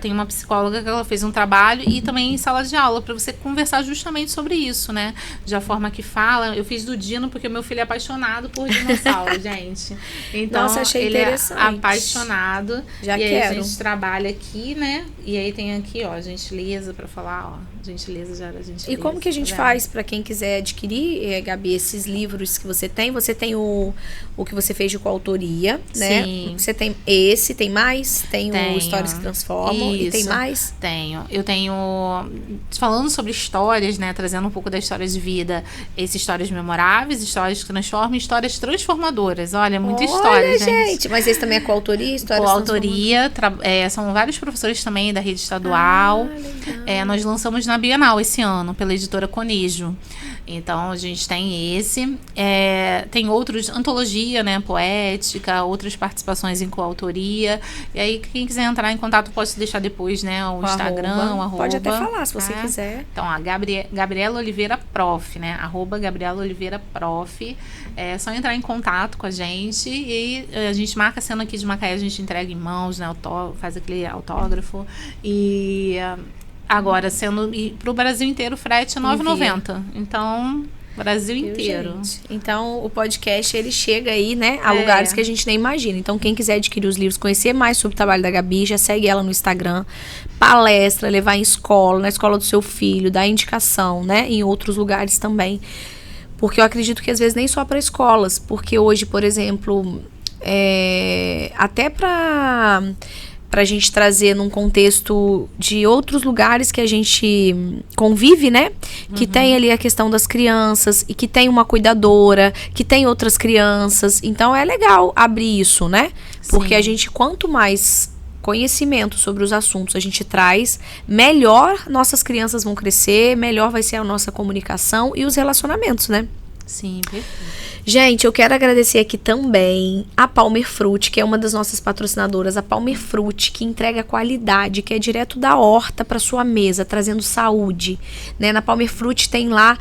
tem uma psicóloga que ela fez um trabalho e também em sala de aula, para você conversar justamente sobre isso, né? De a forma que fala. Eu fiz do Dino porque o meu filho é apaixonado por dinossauro, gente. Então, nossa, achei ele interessante. É apaixonado. Já e quero. Aí a gente trabalha aqui, né? E aí tem aqui, ó, gentileza pra falar, ó. Gentileza já era gentileza. E como que a gente faz para quem quiser adquirir, Gabi, esses livros que você tem? Você tem o que você fez de coautoria, né? Sim. Você tem tem mais? Tenho o Histórias que Transformam. Isso. E tem mais? Tenho. Eu tenho... Falando sobre histórias, né? Trazendo um pouco da história de vida. Histórias memoráveis, histórias que transformam, histórias transformadoras. Olha, muita história, gente. Mas esse também é coautoria? Coautoria. São vários professores também da rede estadual. Nós lançamos na Bienal esse ano, pela editora Conejo. Então, a gente tem esse. Tem outros, antologia, né, poética, outras participações em coautoria. E aí, quem quiser entrar em contato, posso deixar depois, né, o Instagram, arroba. Pode até falar, se você quiser. Então, a Gabriela Oliveira Prof, né, arroba Gabriela Oliveira Prof. É só entrar em contato com a gente e a gente marca, sendo aqui de Macaé, a gente entrega em mãos, né, faz aquele autógrafo. E... agora, sendo para o Brasil inteiro, o frete é R$ 9,90. Então, Brasil inteiro. Gente? Então, o podcast, ele chega aí, né, a lugares que a gente nem imagina. Então, quem quiser adquirir os livros, conhecer mais sobre o trabalho da Gabi, já segue ela no Instagram. Palestra, levar em escola, na escola do seu filho, dar indicação, né, em outros lugares também. Porque eu acredito que, às vezes, nem só para escolas. Porque hoje, por exemplo, até para a gente trazer num contexto de outros lugares que a gente convive, né? Que tem ali a questão das crianças e que tem uma cuidadora, que tem outras crianças. Então, é legal abrir isso, né? Porque a gente, quanto mais conhecimento sobre os assuntos a gente traz, melhor nossas crianças vão crescer, melhor vai ser a nossa comunicação e os relacionamentos, né? Sim, perfeito. Gente, eu quero agradecer aqui também a Palmer Fruit, que é uma das nossas patrocinadoras, a Palmer Fruit, que entrega qualidade, que é direto da horta para sua mesa, trazendo saúde, né? Na Palmer Fruit tem lá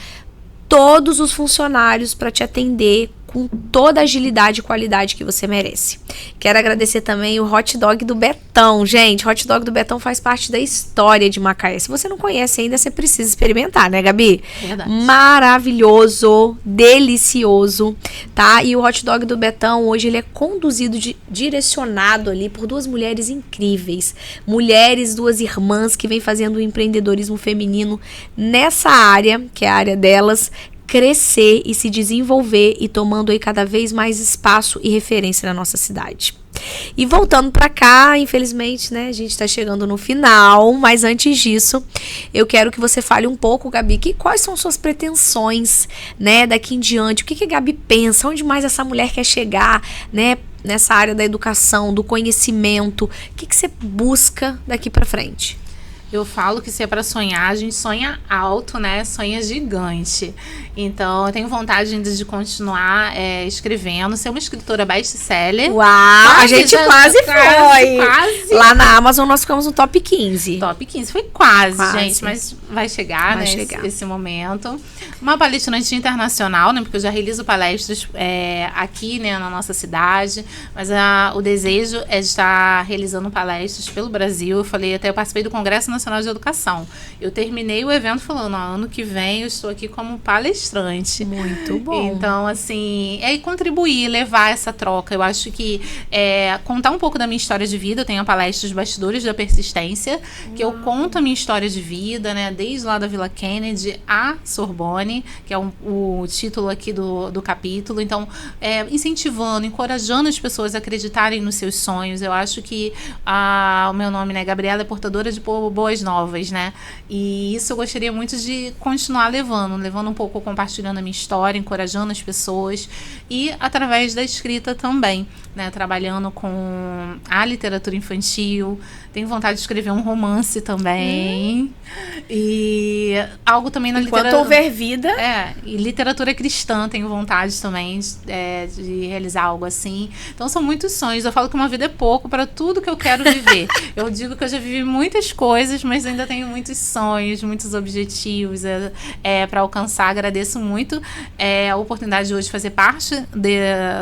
todos os funcionários para te atender com toda a agilidade e qualidade que você merece. Quero agradecer também o Hot Dog do Betão. Gente, Hot Dog do Betão faz parte da história de Macaé. Se você não conhece ainda, você precisa experimentar, né, Gabi? Verdade. Maravilhoso, delicioso, tá? E o Hot Dog do Betão, hoje, ele é conduzido, direcionado ali por duas mulheres incríveis. Mulheres, duas irmãs que vêm fazendo o empreendedorismo feminino nessa área, que é a área delas, crescer e se desenvolver e tomando aí cada vez mais espaço e referência na nossa cidade. E voltando para cá, infelizmente, né, a gente tá chegando no final, mas antes disso, eu quero que você fale um pouco, Gabi, quais são suas pretensões, né, daqui em diante, o que a Gabi pensa, onde mais essa mulher quer chegar, né, nessa área da educação, do conhecimento, o que você busca daqui para frente? Eu falo que se é para sonhar, a gente sonha alto, né? Sonha gigante. Então, eu tenho vontade ainda de continuar escrevendo, ser uma escritora best-seller. Uau! A gente quase foi! Quase. Lá na Amazon nós ficamos no top 15. Top 15. Foi quase, gente, mas vai chegar, né? Esse momento. Uma palestrante internacional, né? Porque eu já realizo palestras aqui, né? Na nossa cidade. Mas o desejo é de estar realizando palestras pelo Brasil. Eu participei do Congresso Nacional de Educação. Eu terminei o evento falando, ano que vem eu estou aqui como palestrante. Muito bom. Então, assim, contribuir, levar essa troca. Eu acho que contar um pouco da minha história de vida. Eu tenho a palestra Os Bastidores da Persistência, que eu conto a minha história de vida, né? Desde lá da Vila Kennedy à Sorbonne, que é o título aqui do capítulo. Então, incentivando, encorajando as pessoas a acreditarem nos seus sonhos. Eu acho que o meu nome, né, Gabriela, é portadora de boas novas, né? E isso eu gostaria muito de continuar levando um pouco, compartilhando a minha história, encorajando as pessoas e através da escrita também, né? Trabalhando com a literatura infantil. Tenho vontade de escrever um romance também. E algo também na literatura. Enquanto houver vida. E literatura cristã, tenho vontade também de realizar algo assim. Então são muitos sonhos. Eu falo que uma vida é pouco para tudo que eu quero viver. Eu digo que eu já vivi muitas coisas, mas ainda tenho muitos sonhos, muitos objetivos para alcançar. Agradeço muito a oportunidade de hoje fazer parte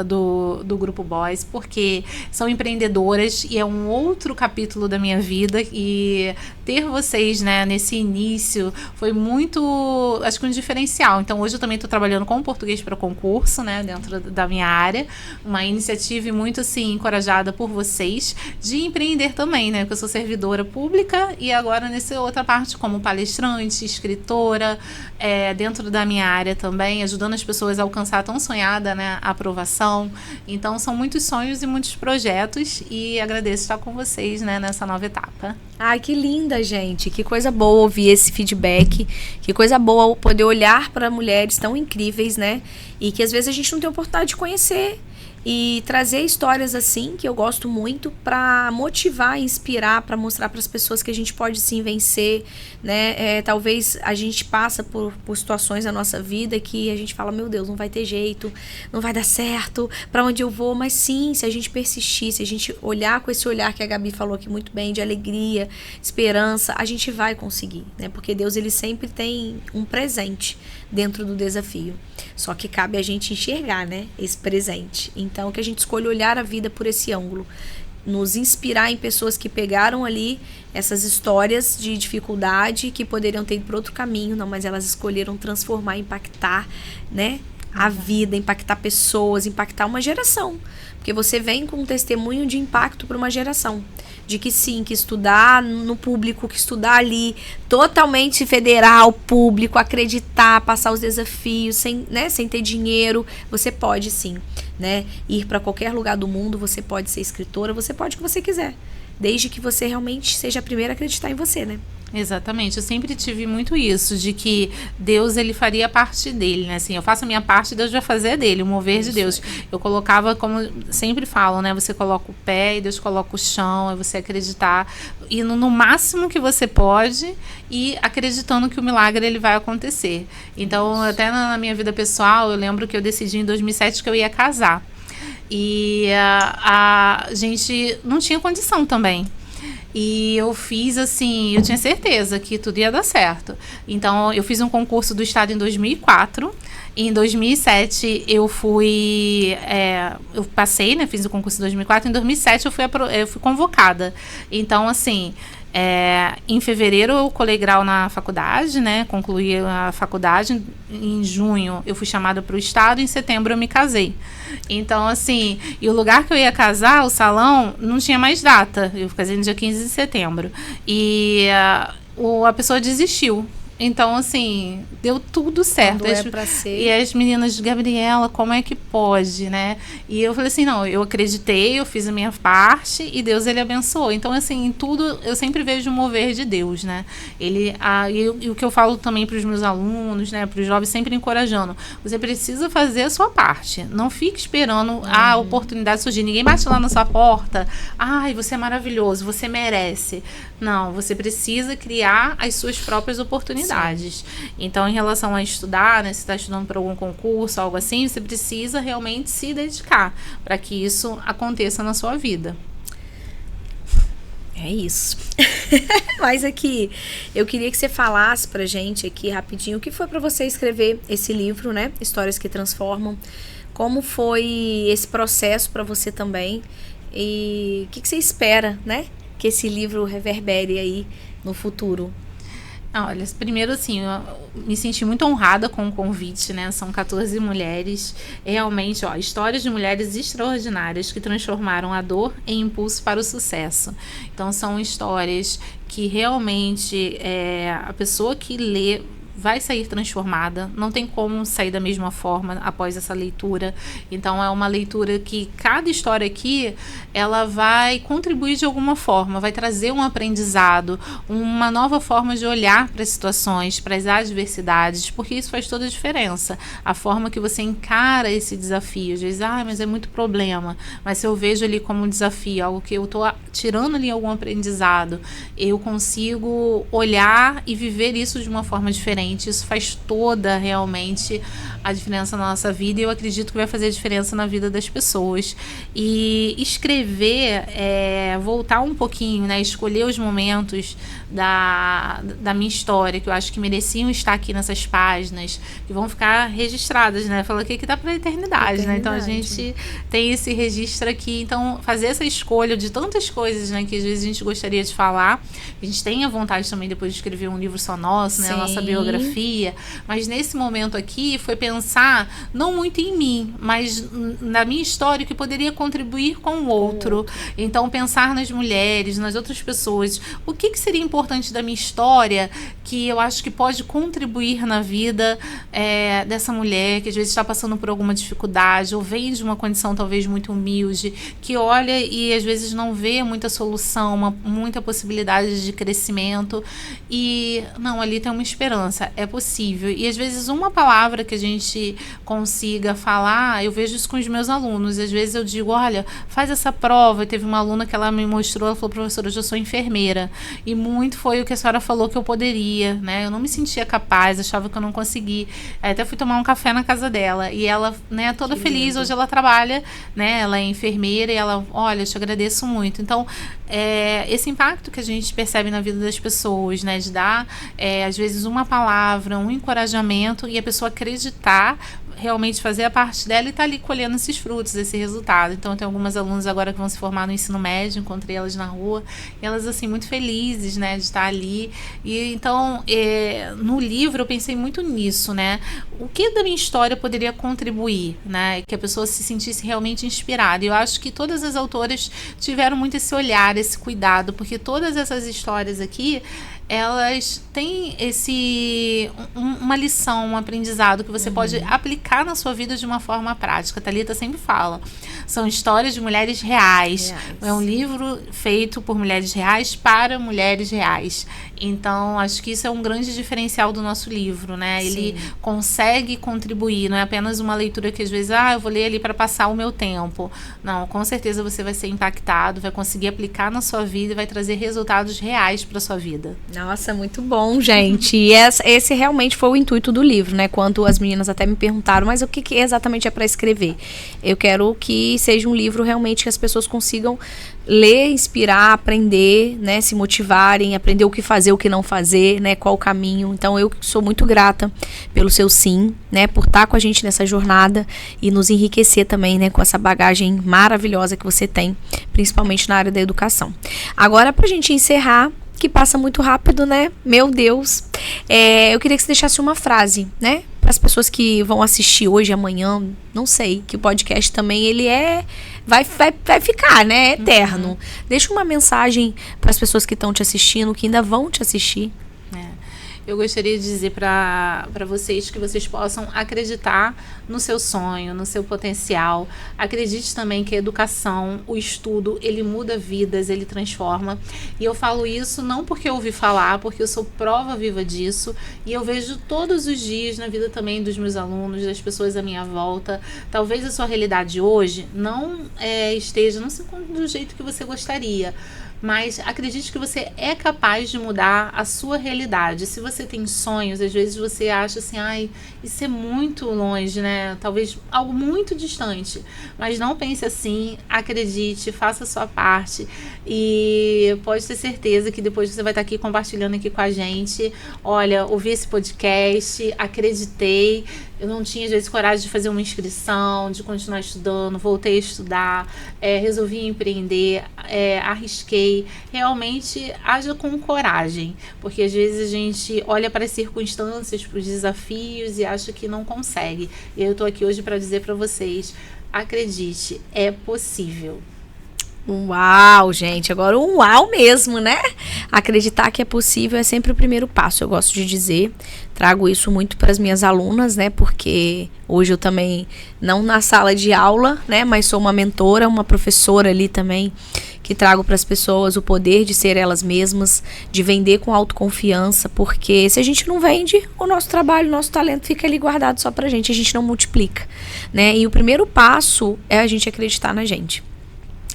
do Grupo Boys, porque são empreendedoras e é um outro capítulo da minha vida, e ter vocês, né, nesse início foi muito, acho que um diferencial. Então hoje eu também estou trabalhando com português para concurso, né, dentro da minha área, uma iniciativa muito assim encorajada por vocês de empreender também, né, porque eu sou servidora pública e agora nessa outra parte como palestrante, escritora, dentro da minha área também, ajudando as pessoas a alcançar a tão sonhada, né, a aprovação. Então são muitos sonhos e muitos projetos, e agradeço estar com vocês, né, nessa nova etapa. Ai, que linda, gente. Que coisa boa ouvir esse feedback. Que coisa boa poder olhar para mulheres tão incríveis, né? E que às vezes a gente não tem oportunidade de conhecer. E trazer histórias assim, que eu gosto muito, para motivar, inspirar, para mostrar para as pessoas que a gente pode sim vencer, né? Talvez a gente passa por situações na nossa vida que a gente fala, meu Deus, não vai ter jeito, não vai dar certo, para onde eu vou? Mas sim, se a gente persistir, se a gente olhar com esse olhar que a Gabi falou aqui muito bem, de alegria, esperança, a gente vai conseguir, né? Porque Deus, ele sempre tem um presente dentro do desafio. Só que cabe a gente enxergar, né, esse presente. Então, que a gente escolha olhar a vida por esse ângulo. Nos inspirar em pessoas que pegaram ali essas histórias de dificuldade que poderiam ter ido para outro caminho, não, mas elas escolheram transformar, impactar, né, a vida, impactar pessoas, impactar uma geração. Porque você vem com um testemunho de impacto para uma geração. De que sim, que estudar no público, que estudar ali, totalmente federal, público, acreditar, passar os desafios, sem ter dinheiro, você pode sim, né? Ir para qualquer lugar do mundo, você pode ser escritora, você pode o que você quiser. Desde que você realmente seja a primeira a acreditar em você, né? Exatamente, eu sempre tive muito isso, de que Deus, ele faria a parte dele, né, assim, eu faço a minha parte, Deus vai fazer a dele, o mover de Deus. Eu colocava, como sempre falo, né, você coloca o pé e Deus coloca o chão, é você acreditar, indo no máximo que você pode e acreditando que o milagre, ele vai acontecer. Então, até na minha vida pessoal, eu lembro que eu decidi em 2007 que eu ia casar, e a gente não tinha condição também. E eu fiz assim, eu tinha certeza que tudo ia dar certo. Então, eu fiz um concurso do Estado em 2004. Em 2007 eu fui, eu passei, né? Fiz o concurso em 2004. Em 2007 eu fui convocada. Então, assim, em fevereiro eu colei grau na faculdade, né? Concluí a faculdade. Em junho eu fui chamada para o Estado. Em setembro eu me casei. Então, assim, e o lugar que eu ia casar, o salão, não tinha mais data. Eu casei no dia 15 de setembro. E a pessoa desistiu. Então, assim, deu tudo certo. Quando pra ser. E as meninas, Gabriela, como é que pode, né? E eu falei assim, não, eu acreditei, eu fiz a minha parte e Deus, ele abençoou. Então, assim, em tudo, eu sempre vejo o mover de Deus, né? E o que eu falo também para os meus alunos, né, para os jovens, sempre encorajando, você precisa fazer a sua parte. Não fique esperando a oportunidade surgir. Ninguém bate lá na sua porta, ai, você é maravilhoso, você merece. Não, você precisa criar as suas próprias oportunidades. Sim. Então, em relação a estudar, né, se está estudando para algum concurso, algo assim, você precisa realmente se dedicar para que isso aconteça na sua vida. É isso. Mas aqui, eu queria que você falasse pra gente aqui rapidinho o que foi para você escrever esse livro, né? Histórias que Transformam. Como foi esse processo para você também? E o que você espera, né? Que esse livro reverbere aí no futuro. Olha, primeiro assim, eu me senti muito honrada com o convite, né? São 14 mulheres, realmente, histórias de mulheres extraordinárias que transformaram a dor em impulso para o sucesso. Então, são histórias que realmente a pessoa que lê vai sair transformada, não tem como sair da mesma forma após essa leitura. Então é uma leitura que cada história aqui, ela vai contribuir de alguma forma, vai trazer um aprendizado, uma nova forma de olhar para as situações, para as adversidades, porque isso faz toda a diferença. A forma que você encara esse desafio, às vezes, mas é muito problema, mas se eu vejo ali como um desafio, algo que eu estou tirando ali algum aprendizado, eu consigo olhar e viver isso de uma forma diferente. Isso faz toda realmente a diferença na nossa vida e eu acredito que vai fazer a diferença na vida das pessoas. E escrever, voltar um pouquinho, né, escolher os momentos da minha história, que eu acho que mereciam estar aqui nessas páginas, que vão ficar registradas, né? Falou que dá para a eternidade, né? Então a gente tem esse registro aqui. Então, fazer essa escolha de tantas coisas, né, que às vezes a gente gostaria de falar. A gente tem a vontade também depois de escrever um livro só nosso, né? A nossa biografia. Mas nesse momento aqui foi pensar não muito em mim, mas na minha história que poderia contribuir com o outro. Então, pensar nas mulheres, nas outras pessoas. O que seria importante da minha história que eu acho que pode contribuir na vida dessa mulher que às vezes está passando por alguma dificuldade ou vem de uma condição talvez muito humilde, que olha e às vezes não vê muita solução, muita possibilidade de crescimento e não, ali tem uma esperança, é possível. E às vezes uma palavra que a gente consiga falar, eu vejo isso com os meus alunos, às vezes eu digo, olha, faz essa prova. E teve uma aluna que ela me mostrou, ela falou, professora, eu já sou enfermeira e muito foi o que a senhora falou que eu poderia, né? Eu não me sentia capaz, achava que eu não conseguia. Até fui tomar um café na casa dela e ela, né, toda que feliz, lindo. Hoje ela trabalha, né? Ela é enfermeira e ela, olha, eu te agradeço muito. Então, esse impacto que a gente percebe na vida das pessoas, né? De dar, às vezes, uma palavra, um encorajamento e a pessoa acreditar, realmente fazer a parte dela e estar ali colhendo esses frutos, esse resultado. Então, tem algumas alunas agora que vão se formar no ensino médio, encontrei elas na rua, e elas, assim, muito felizes, né, de estar ali. E, então, no livro eu pensei muito nisso, né, o que da minha história poderia contribuir, né, que a pessoa se sentisse realmente inspirada. E eu acho que todas as autoras tiveram muito esse olhar, esse cuidado, porque todas essas histórias aqui, elas têm uma lição, um aprendizado que você pode aplicar na sua vida de uma forma prática. A Thalita sempre fala, são histórias de mulheres reais. É um livro feito por mulheres reais para mulheres reais. Então, acho que isso é um grande diferencial do nosso livro, né? Ele consegue contribuir, não é apenas uma leitura que às vezes, eu vou ler ali para passar o meu tempo. Não, com certeza você vai ser impactado, vai conseguir aplicar na sua vida e vai trazer resultados reais para a sua vida. Nossa, muito bom, gente. E esse realmente foi o intuito do livro, né? Quando as meninas até me perguntaram, mas o que exatamente é para escrever? Eu quero que seja um livro realmente que as pessoas consigam ler, inspirar, aprender, né? Se motivarem, aprender o que fazer, o que não fazer, né? Qual o caminho. Então, eu sou muito grata pelo seu sim, né? Por estar com a gente nessa jornada e nos enriquecer também, né? Com essa bagagem maravilhosa que você tem, principalmente na área da educação. Agora, pra gente encerrar, que passa muito rápido, né? Meu Deus. Eu queria que você deixasse uma frase, né? Para as pessoas que vão assistir hoje, amanhã, não sei, que o podcast também, ele vai ficar, né? Eterno. Deixa uma mensagem para as pessoas que estão te assistindo, que ainda vão te assistir. Eu gostaria de dizer para vocês que vocês possam acreditar no seu sonho, no seu potencial. Acredite também que a educação, o estudo, ele muda vidas, ele transforma. E eu falo isso não porque eu ouvi falar, porque eu sou prova viva disso. E eu vejo todos os dias na vida também dos meus alunos, das pessoas à minha volta. Talvez a sua realidade hoje não esteja, não sei do jeito que você gostaria. Mas acredite que você é capaz de mudar a sua realidade. Se você tem sonhos, às vezes você acha assim, ai, isso é muito longe, né? Talvez algo muito distante. Mas não pense assim, acredite, faça a sua parte. E pode ter certeza que depois você vai estar aqui compartilhando aqui com a gente. Olha, ouvi esse podcast, acreditei. Eu não tinha, às vezes, coragem de fazer uma inscrição, de continuar estudando, voltei a estudar, resolvi empreender, arrisquei. Realmente, haja com coragem, porque às vezes a gente olha para as circunstâncias, para os desafios e acha que não consegue. E eu estou aqui hoje para dizer para vocês, acredite, é possível. Uau, gente, agora um uau mesmo, né? Acreditar que é possível é sempre o primeiro passo, eu gosto de dizer. Trago isso muito para as minhas alunas, né? Porque hoje eu também, não na sala de aula, né? Mas sou uma mentora, uma professora ali também, que trago para as pessoas o poder de ser elas mesmas, de vender com autoconfiança, porque se a gente não vende, o nosso trabalho, o nosso talento fica ali guardado só pra gente, a gente não multiplica, né? E o primeiro passo é a gente acreditar na gente.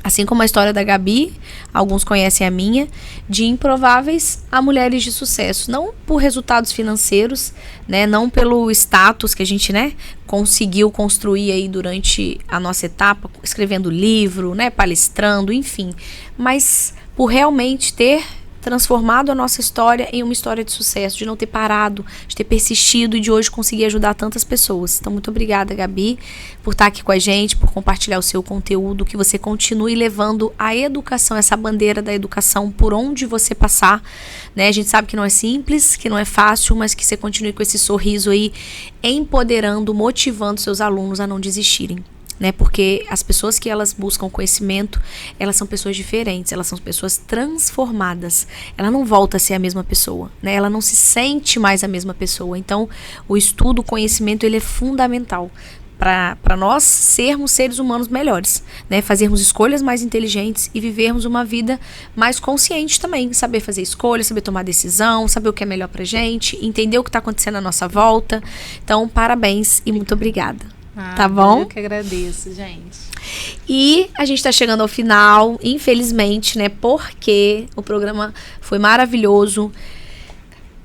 Assim como a história da Gabi, alguns conhecem a minha, de improváveis a mulheres de sucesso. Não por resultados financeiros, né? Não pelo status que a gente, né, conseguiu construir aí durante a nossa etapa, escrevendo livro, né, palestrando, enfim. Mas por realmente ter transformado a nossa história em uma história de sucesso, de não ter parado, de ter persistido e de hoje conseguir ajudar tantas pessoas. Então, muito obrigada, Gabi, por estar aqui com a gente, por compartilhar o seu conteúdo, que você continue levando a educação, essa bandeira da educação por onde você passar, né? A gente sabe que não é simples, que não é fácil, mas que você continue com esse sorriso aí, empoderando, motivando seus alunos a não desistirem. Né? Porque as pessoas que elas buscam conhecimento, elas são pessoas diferentes, elas são pessoas transformadas. Ela não volta a ser a mesma pessoa, né? Ela não se sente mais a mesma pessoa. Então, o estudo, o conhecimento, ele é fundamental para nós sermos seres humanos melhores, né? Fazermos escolhas mais inteligentes e vivermos uma vida mais consciente também. Saber fazer escolhas, saber tomar decisão, saber o que é melhor pra gente, entender o que está acontecendo à nossa volta. Então, parabéns e muito obrigada. Tá bom? Eu que agradeço, gente. E a gente tá chegando ao final, infelizmente, né? Porque o programa foi maravilhoso.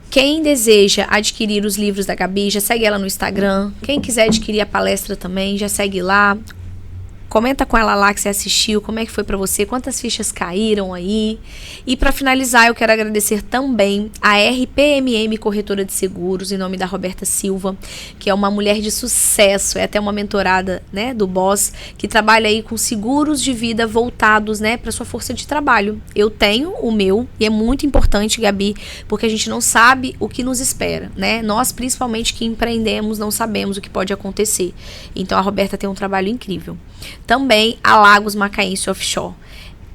Quem deseja adquirir os livros da Gabi, já segue ela no Instagram. Quem quiser adquirir a palestra também, já segue lá. Comenta com ela lá que você assistiu, como é que foi pra você, quantas fichas caíram aí. E pra finalizar, eu quero agradecer também a RPMM Corretora de Seguros, em nome da Roberta Silva, que é uma mulher de sucesso, é até uma mentorada, né, do Boss, que trabalha aí com seguros de vida voltados, né, pra sua força de trabalho. Eu tenho o meu, e é muito importante, Gabi, porque a gente não sabe o que nos espera, né? Nós, principalmente que empreendemos, não sabemos o que pode acontecer. Então a Roberta tem um trabalho incrível. Também a Lagos Macaense Offshore.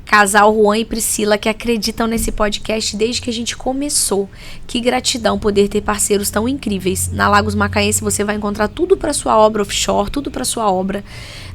Casal Juan e Priscila que acreditam nesse podcast desde que a gente começou. Que gratidão poder ter parceiros tão incríveis. Na Lagos Macaense você vai encontrar tudo para sua obra offshore, tudo para sua obra,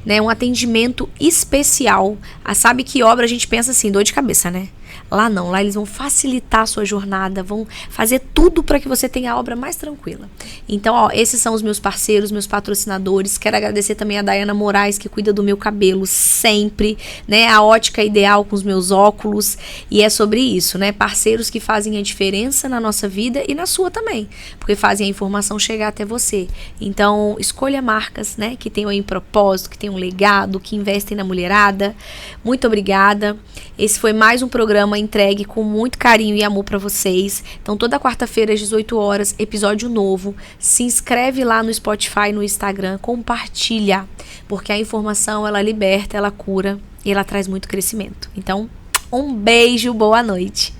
né? Um atendimento especial. Sabe que obra a gente pensa assim, dor de cabeça, né? Lá não, lá eles vão facilitar a sua jornada, vão fazer tudo para que você tenha a obra mais tranquila. Então, ó, esses são os meus parceiros, meus patrocinadores. Quero agradecer também a Dayana Moraes, que cuida do meu cabelo sempre, né? A Ótica Ideal com os meus óculos. E é sobre isso, né? Parceiros que fazem a diferença na nossa vida e na sua também, porque fazem a informação chegar até você. Então, escolha marcas, né? Que tenham aí propósito, que tenham legado, que investem na mulherada. Muito obrigada. Esse foi mais um programa entregue com muito carinho e amor para vocês. Então, toda quarta-feira às 18 horas, episódio novo. Se inscreve lá no Spotify, no Instagram, compartilha, porque a informação, ela liberta, ela cura e ela traz muito crescimento. Então, um beijo, boa noite.